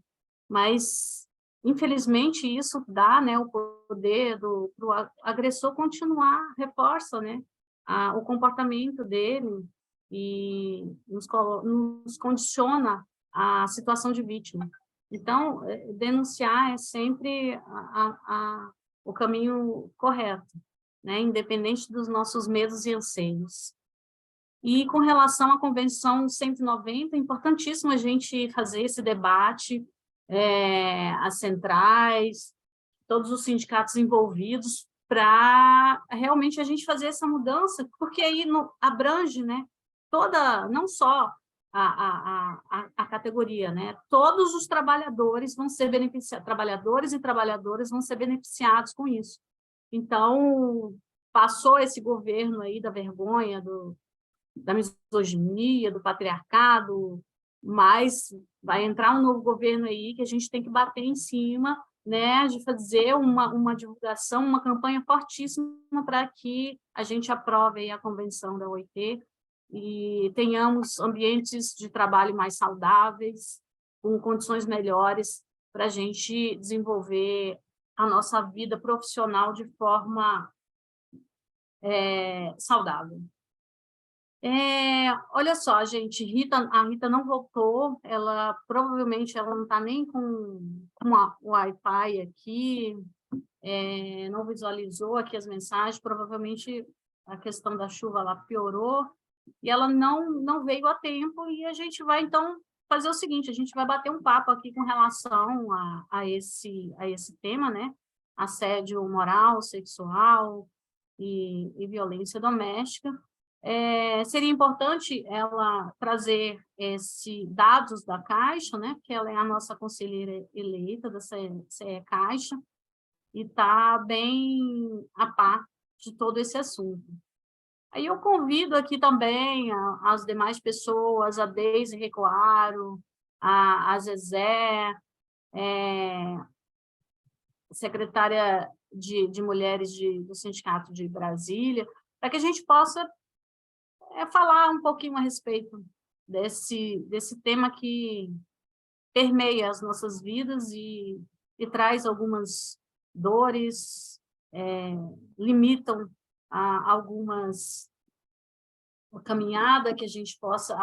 mas, infelizmente, isso dá, né, o poder do agressor continuar, reforça, né, o comportamento dele e nos condiciona à situação de vítima. Então, denunciar é sempre o caminho correto, né, independente dos nossos medos e anseios. E com relação à Convenção 190, é importantíssimo a gente fazer esse debate, as centrais, todos os sindicatos envolvidos, para realmente a gente fazer essa mudança, porque aí abrange, né, não só a categoria, né, todos os trabalhadores vão ser beneficiados, trabalhadores e trabalhadoras vão ser beneficiados com isso. Então, passou esse governo aí da vergonha, da misoginia, do patriarcado, mas vai entrar um novo governo aí que a gente tem que bater em cima, né, de fazer uma divulgação, uma campanha fortíssima para que a gente aprove aí a convenção da OIT e tenhamos ambientes de trabalho mais saudáveis, com condições melhores para a gente desenvolver a nossa vida profissional de forma saudável. Olha só, gente, a Rita não voltou, provavelmente ela não está nem com o Wi-Fi aqui, não visualizou aqui as mensagens, provavelmente a questão da chuva lá piorou, e ela não veio a tempo, e a gente vai, então, fazer o seguinte, a gente vai bater um papo aqui com relação a esse tema, né? Assédio moral, sexual e violência doméstica. Seria importante ela trazer dados da Caixa, né? Porque ela é a nossa conselheira eleita da CE Caixa, e está bem a par de todo esse assunto. Aí eu convido aqui também as demais pessoas, a Deise Recoaro, a Zezé, secretária de Mulheres do Sindicato de Brasília, para que a gente possa falar um pouquinho a respeito desse tema que permeia as nossas vidas e traz algumas dores, limitam algumas caminhada que a gente possa,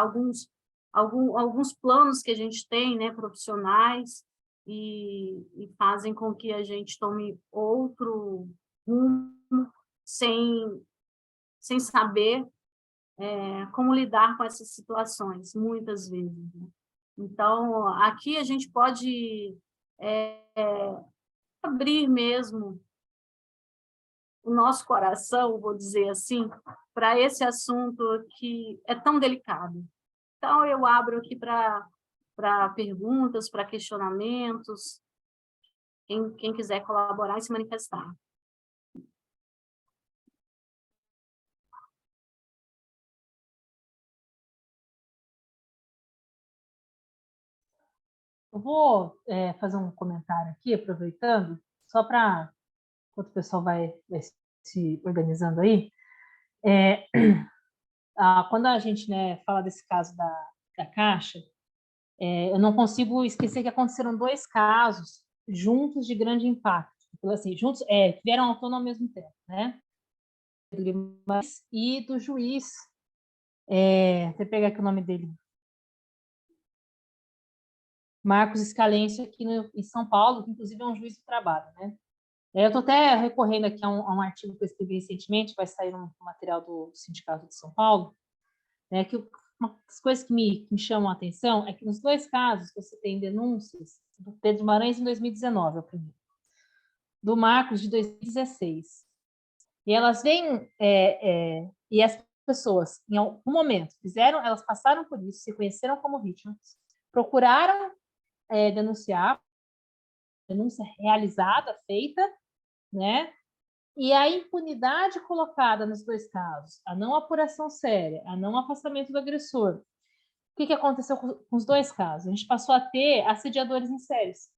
alguns planos que a gente tem, né, profissionais, e fazem com que a gente tome outro rumo sem saber como lidar com essas situações, muitas vezes, né? Então, aqui a gente pode abrir mesmo o nosso coração, vou dizer assim, para esse assunto que é tão delicado. Então, eu abro aqui para perguntas, para questionamentos, quem quiser colaborar e se manifestar. Eu vou fazer um comentário aqui, aproveitando, só para, enquanto o pessoal vai se organizando aí. Quando a gente, né, fala desse caso da Caixa, Eu não consigo esquecer que aconteceram 2 casos juntos de grande impacto. Então, assim, juntos, tiveram autônomo ao mesmo tempo, né? E do juiz, deixa eu pegar aqui o nome dele, Marcos Scalêncio, aqui em São Paulo, que inclusive é um juiz do trabalho, né? Eu estou até recorrendo aqui a um artigo que eu escrevi recentemente, vai sair no material do Sindicato de São Paulo, né, que uma das coisas que me chamam a atenção é que nos 2 casos você tem denúncias do Pedro Guimarães em 2019, é o primeiro, do Marcos de 2016. E elas vêm, e as pessoas, em algum momento, elas passaram por isso, se conheceram como vítimas, procuraram denunciar, denúncia realizada, feita, né? E a impunidade colocada nos 2 casos, a não apuração séria, a não afastamento do agressor. O que aconteceu com os 2 casos? A gente passou a ter assediadores em séries.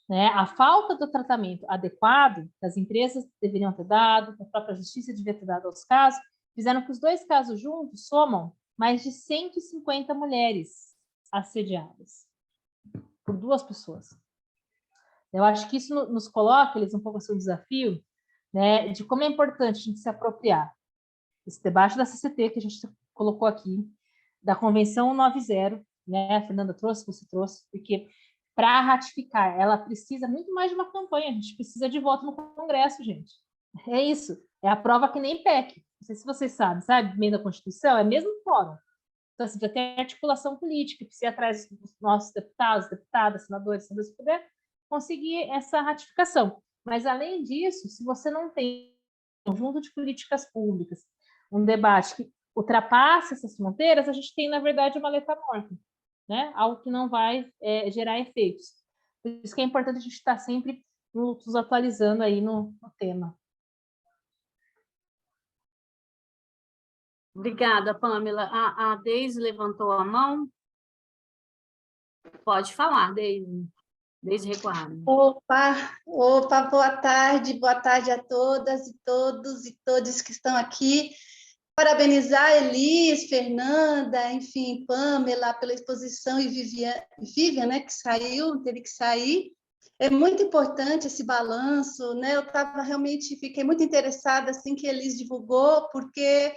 Né? A falta do tratamento adequado que as empresas deveriam ter dado, que a própria justiça devia ter dado aos casos, fizeram que os 2 casos juntos somam mais de 150 mulheres assediadas por 2 pessoas. Eu acho que isso nos coloca, eles um pouco assim, o desafio, né, de como é importante a gente se apropriar desse debate da CCT que a gente colocou aqui, da Convenção 90, né, a Fernanda trouxe, você trouxe, porque para ratificar, ela precisa muito mais de uma campanha, a gente precisa de voto no Congresso, gente. É isso, é a prova que nem PEC. Não sei se vocês sabem, sabe? Emenda da Constituição, é mesmo fórum. Então, assim, já tem articulação política, precisa ir atrás dos nossos deputados, deputadas, senadores, se puder conseguir essa ratificação. Mas, além disso, se você não tem um conjunto de políticas públicas, um debate que ultrapasse essas fronteiras, a gente tem, na verdade, uma letra morta, né? Algo que não vai gerar efeitos. Por isso que é importante a gente estar sempre nos atualizando aí no tema. Obrigada, Pamela. A Deise levantou a mão. Pode falar, Deise. Deise Recuado. Opa, boa tarde a todas e todos e todos que estão aqui. Parabenizar Elis, Fernanda, enfim, Pamela, pela exposição e Vivian, né, que teve que sair. É muito importante esse balanço, né? Eu fiquei muito interessada assim que Elis divulgou, porque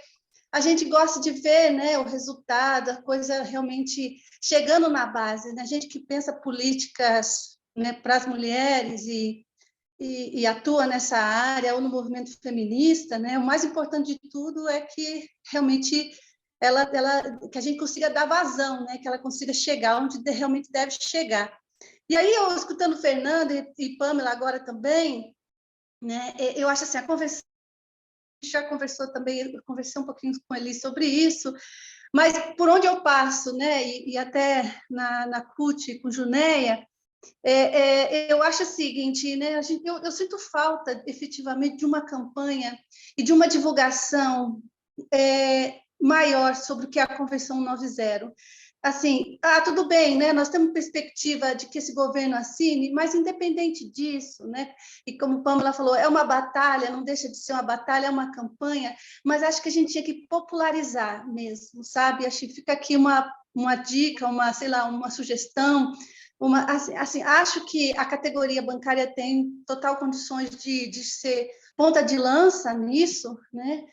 a gente gosta de ver, né, o resultado, a coisa realmente chegando na base, né? A gente que pensa políticas, né, para as mulheres e atua nessa área, ou no movimento feminista, né? O mais importante de tudo é que realmente que a gente consiga dar vazão, né? Que ela consiga chegar onde realmente deve chegar. E aí, eu escutando Fernanda e Pamela agora também, né? Eu acho assim, a conversa já conversou também, eu conversei um pouquinho com ele sobre isso, mas por onde eu passo, né, e até na CUT com Junéia, eu acho o seguinte, né, eu sinto falta, efetivamente, de uma campanha e de uma divulgação maior sobre o que é a Convenção 90. Assim, tudo bem, né? Nós temos perspectiva de que esse governo assine, mas independente disso, né? E como Pamela falou, é uma batalha, não deixa de ser uma batalha, é uma campanha, mas acho que a gente tinha que popularizar mesmo, sabe? Acho que fica aqui uma dica, sei lá, uma sugestão, assim, acho que a categoria bancária tem total condições de ser ponta de lança nisso, né?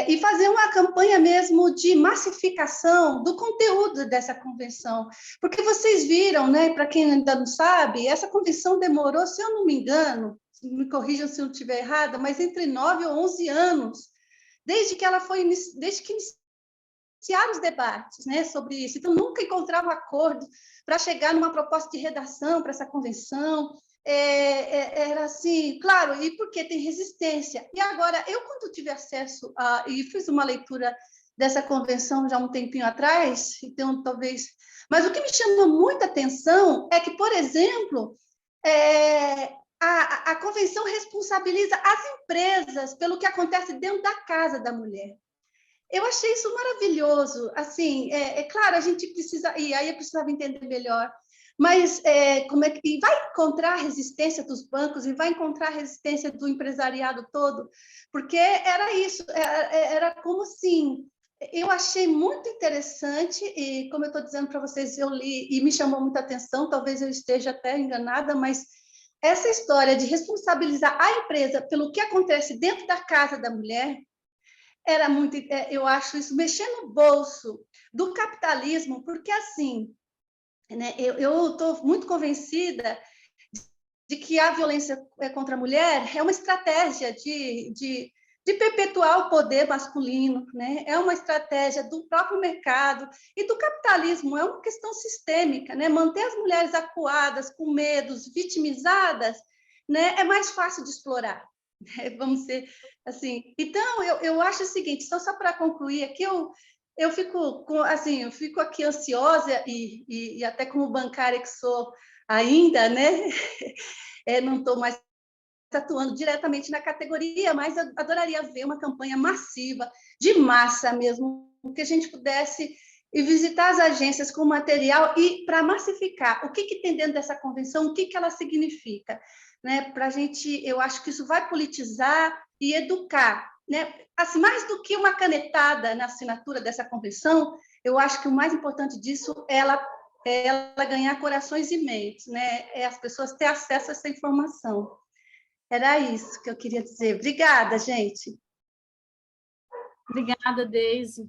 E fazer uma campanha mesmo de massificação do conteúdo dessa convenção. Porque vocês viram, né, para quem ainda não sabe, essa convenção demorou, se eu não me engano, me corrijam se eu estiver errada, mas entre 9 ou 11 anos, desde que iniciaram os debates, né, sobre isso. Então, nunca encontrava acordo para chegar numa proposta de redação para essa convenção. Era assim, claro, e porque tem resistência. E agora, eu quando tive acesso e fiz uma leitura dessa convenção já um tempinho atrás, então talvez... Mas o que me chama muita atenção é que, por exemplo, a convenção responsabiliza as empresas pelo que acontece dentro da casa da mulher. Eu achei isso maravilhoso. Assim, claro, a gente precisa... E aí eu precisava entender melhor. Mas como é que vai encontrar resistência dos bancos e vai encontrar resistência do empresariado todo? Porque era isso, era como assim, Eu achei muito interessante e, como eu estou dizendo para vocês, eu li e me chamou muita atenção, talvez eu esteja até enganada, mas essa história de responsabilizar a empresa pelo que acontece dentro da casa da mulher era muito, eu acho isso mexer no bolso do capitalismo, porque assim, né, eu estou muito convencida de que a violência contra a mulher é uma estratégia de perpetuar o poder masculino, né? É uma estratégia do próprio mercado e do capitalismo, é uma questão sistêmica, né? Manter as mulheres acuadas, com medos, vitimizadas, né? É mais fácil de explorar. Né? Vamos ser assim. Então, eu acho o seguinte, só para concluir aqui, eu fico assim, eu fico aqui ansiosa e até como bancária que sou ainda, né? Não estou mais atuando diretamente na categoria, mas eu adoraria ver uma campanha massiva, de massa mesmo, que a gente pudesse ir visitar as agências com material e para massificar o que tem dentro dessa convenção, o que ela significa, né? Para a gente, eu acho que isso vai politizar e educar, né? Assim, mais do que uma canetada na assinatura dessa convenção, eu acho que o mais importante disso é ela ganhar corações e mentes, né? É as pessoas ter acesso a essa informação. Era isso que eu queria dizer. Obrigada, gente. Obrigada, Deise.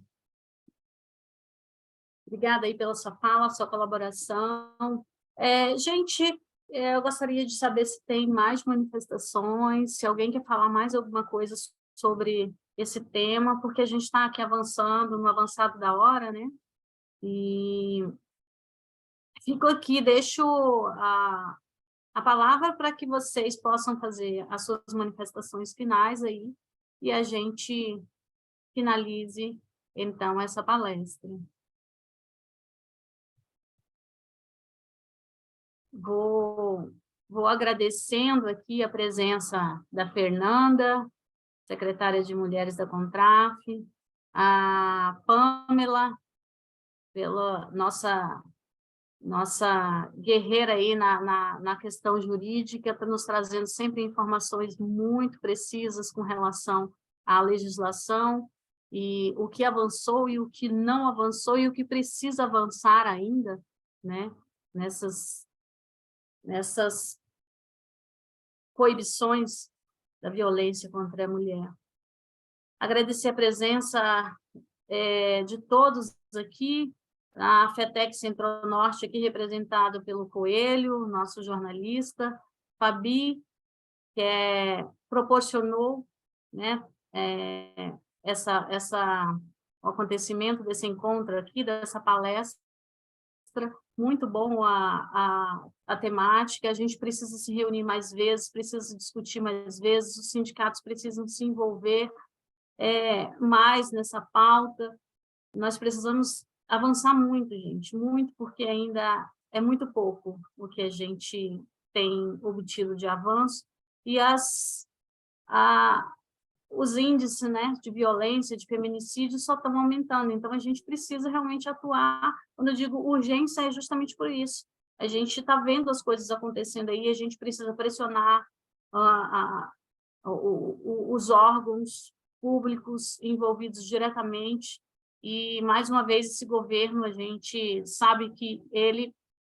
Obrigada aí pela sua fala, sua colaboração. Gente, eu gostaria de saber se tem mais manifestações, se alguém quer falar mais alguma coisa sobre esse tema, porque a gente está aqui avançando, no avançado da hora, né? E fico aqui, deixo a palavra para que vocês possam fazer as suas manifestações finais aí, e a gente finalize, então, essa palestra. Vou agradecendo aqui a presença da Fernanda, secretária de Mulheres da Contraf, a Pamela, pela nossa guerreira aí na questão jurídica, está nos trazendo sempre informações muito precisas com relação à legislação, e o que avançou e o que não avançou e o que precisa avançar ainda, né, nessas proibições da violência contra a mulher. Agradecer a presença de todos aqui, a FETEC Centro-Norte, aqui representado pelo Coelho, nosso jornalista, Fabi, que proporcionou, né, o acontecimento desse encontro aqui, dessa palestra. Muito bom a temática, a gente precisa se reunir mais vezes, precisa discutir mais vezes, os sindicatos precisam se envolver mais nessa pauta. Nós precisamos avançar muito, gente, muito, porque ainda é muito pouco o que a gente tem obtido de avanço, e os índices, né, de violência, de feminicídio só estão aumentando, então a gente precisa realmente atuar. Quando eu digo urgência, é justamente por isso. A gente está vendo as coisas acontecendo aí, a gente precisa pressionar os órgãos públicos envolvidos diretamente, e, mais uma vez, esse governo, a gente sabe que ele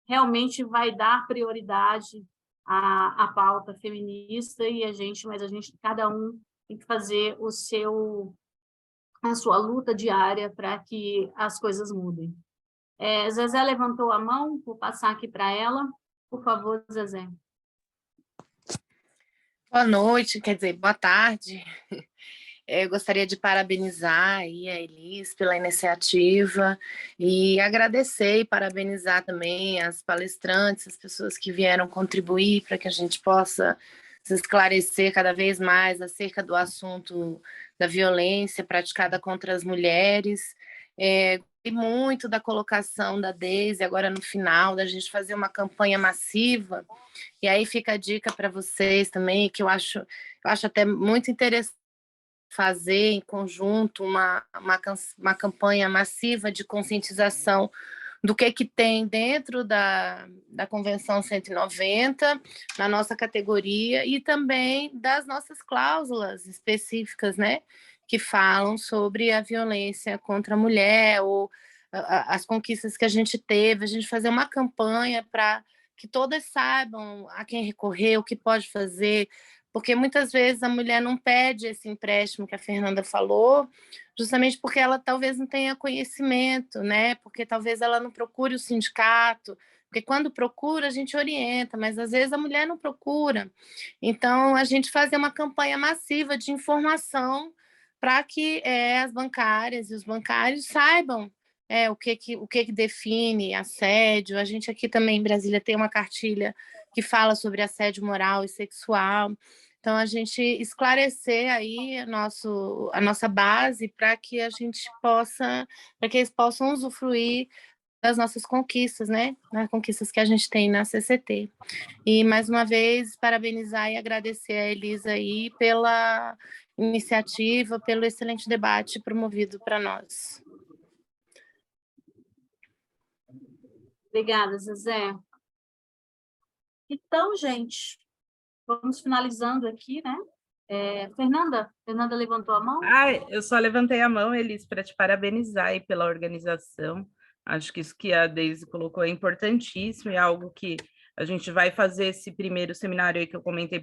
realmente vai dar prioridade à pauta feminista, mas a gente, cada um, tem que fazer a sua luta diária para que as coisas mudem. Zezé levantou a mão, vou passar aqui para ela. Por favor, Zezé. Boa noite, quer dizer, boa tarde. Eu gostaria de parabenizar aí a Elis pela iniciativa e agradecer e parabenizar também as palestrantes, as pessoas que vieram contribuir para que a gente possa se esclarecer cada vez mais acerca do assunto da violência praticada contra as mulheres. Gostei muito da colocação da Deise, agora no final, da gente fazer uma campanha massiva, e aí fica a dica para vocês também, que eu acho até muito interessante fazer em conjunto uma campanha massiva de conscientização do que tem dentro da Convenção 190, na nossa categoria, e também das nossas cláusulas específicas, né, que falam sobre a violência contra a mulher ou as conquistas que a gente teve, a gente fazer uma campanha para que todas saibam a quem recorrer, o que pode fazer, porque muitas vezes a mulher não pede esse empréstimo que a Fernanda falou, justamente porque ela talvez não tenha conhecimento, né? Porque talvez ela não procure o sindicato, porque quando procura a gente orienta, mas às vezes a mulher não procura. Então a gente fazer uma campanha massiva de informação para que as bancárias e os bancários saibam o que define assédio. A gente aqui também em Brasília tem uma cartilha que fala sobre assédio moral e sexual. Então, a gente esclarecer aí a nossa base para que a gente possa, para que eles possam usufruir das nossas conquistas, né? Nas conquistas que a gente tem na CCT. E, mais uma vez, parabenizar e agradecer a Elisa aí pela iniciativa, pelo excelente debate promovido para nós. Obrigada, Zezé. Então, gente, vamos finalizando aqui, né? Fernanda levantou a mão? Eu só levantei a mão, Elis, para te parabenizar aí pela organização. Acho que isso que a Deise colocou é importantíssimo e é algo que a gente vai fazer esse primeiro seminário aí que eu comentei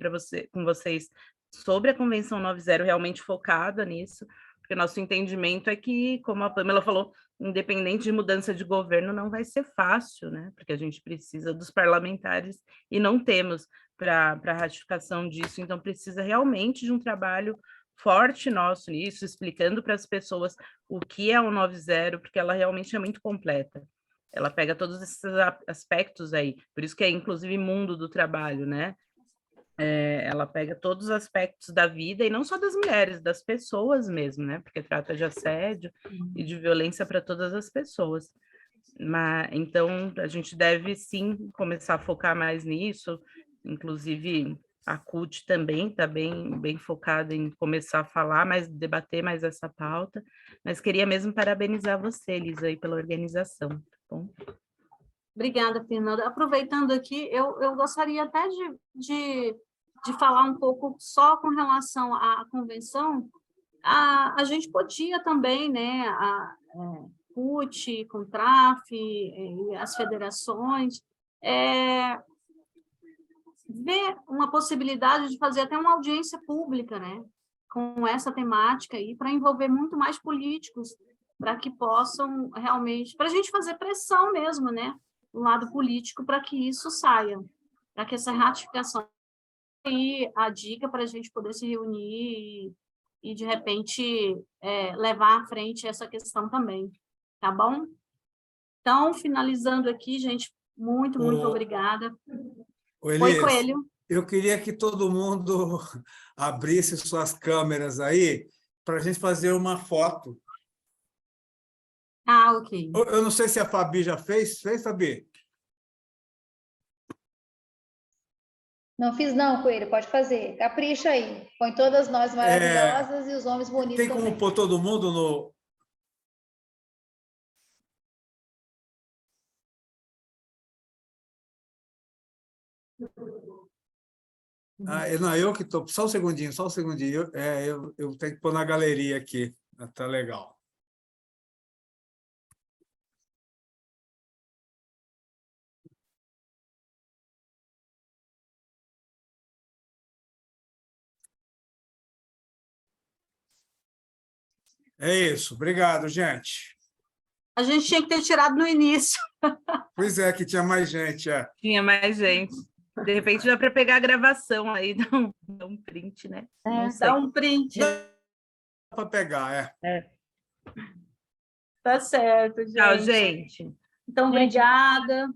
com vocês sobre a Convenção 90, realmente focada nisso, porque nosso entendimento é que, como a Pamela falou, independente de mudança de governo, não vai ser fácil, né? Porque a gente precisa dos parlamentares e não temos para a ratificação disso, então precisa realmente de um trabalho forte nosso nisso, explicando para as pessoas o que é o 90, porque ela realmente é muito completa. Ela pega todos esses aspectos aí, por isso que é inclusive mundo do trabalho, né? Ela pega todos os aspectos da vida, e não só das mulheres, das pessoas mesmo, né? Porque trata de assédio e de violência para todas as pessoas. Então, a gente deve, sim, começar a focar mais nisso, inclusive a CUT também está bem focada em começar a falar, debater mais essa pauta, mas queria mesmo parabenizar você, Elisa, aí, pela organização, tá bom? Obrigada, Fernanda. Aproveitando aqui, eu gostaria até de falar um pouco só com relação à convenção. A gente podia também, né, a CUT, CONTRAF, as federações, ver uma possibilidade de fazer até uma audiência pública, né, com essa temática aí, para envolver muito mais políticos, para que possam realmente, para a gente fazer pressão mesmo, né, do lado político, para que isso saia, para que essa ratificação e a dica para a gente poder se reunir e de repente, levar à frente essa questão também, tá bom? Então, finalizando aqui, gente, muito obrigada. Oi, Coelho. Eu queria que todo mundo abrisse suas câmeras aí para a gente fazer uma foto. Ok. Eu não sei se a Fabi já fez. Fez, Fabi? Não fiz não, Coelho, pode fazer. Capricha aí. Põe todas nós maravilhosas e os homens bonitos Tem como também. pôr todo mundo no... Não, eu que estou... Só um segundinho. Eu tenho que pôr na galeria aqui. Tá legal. É isso. Obrigado, gente. A gente tinha que ter tirado no início. Pois é, que tinha mais gente. Tinha mais gente. De repente dá para pegar a gravação aí, dá um print, né? Dá um print. Dá para pegar, Tá certo, gente. Tchau, gente. Então, obrigada.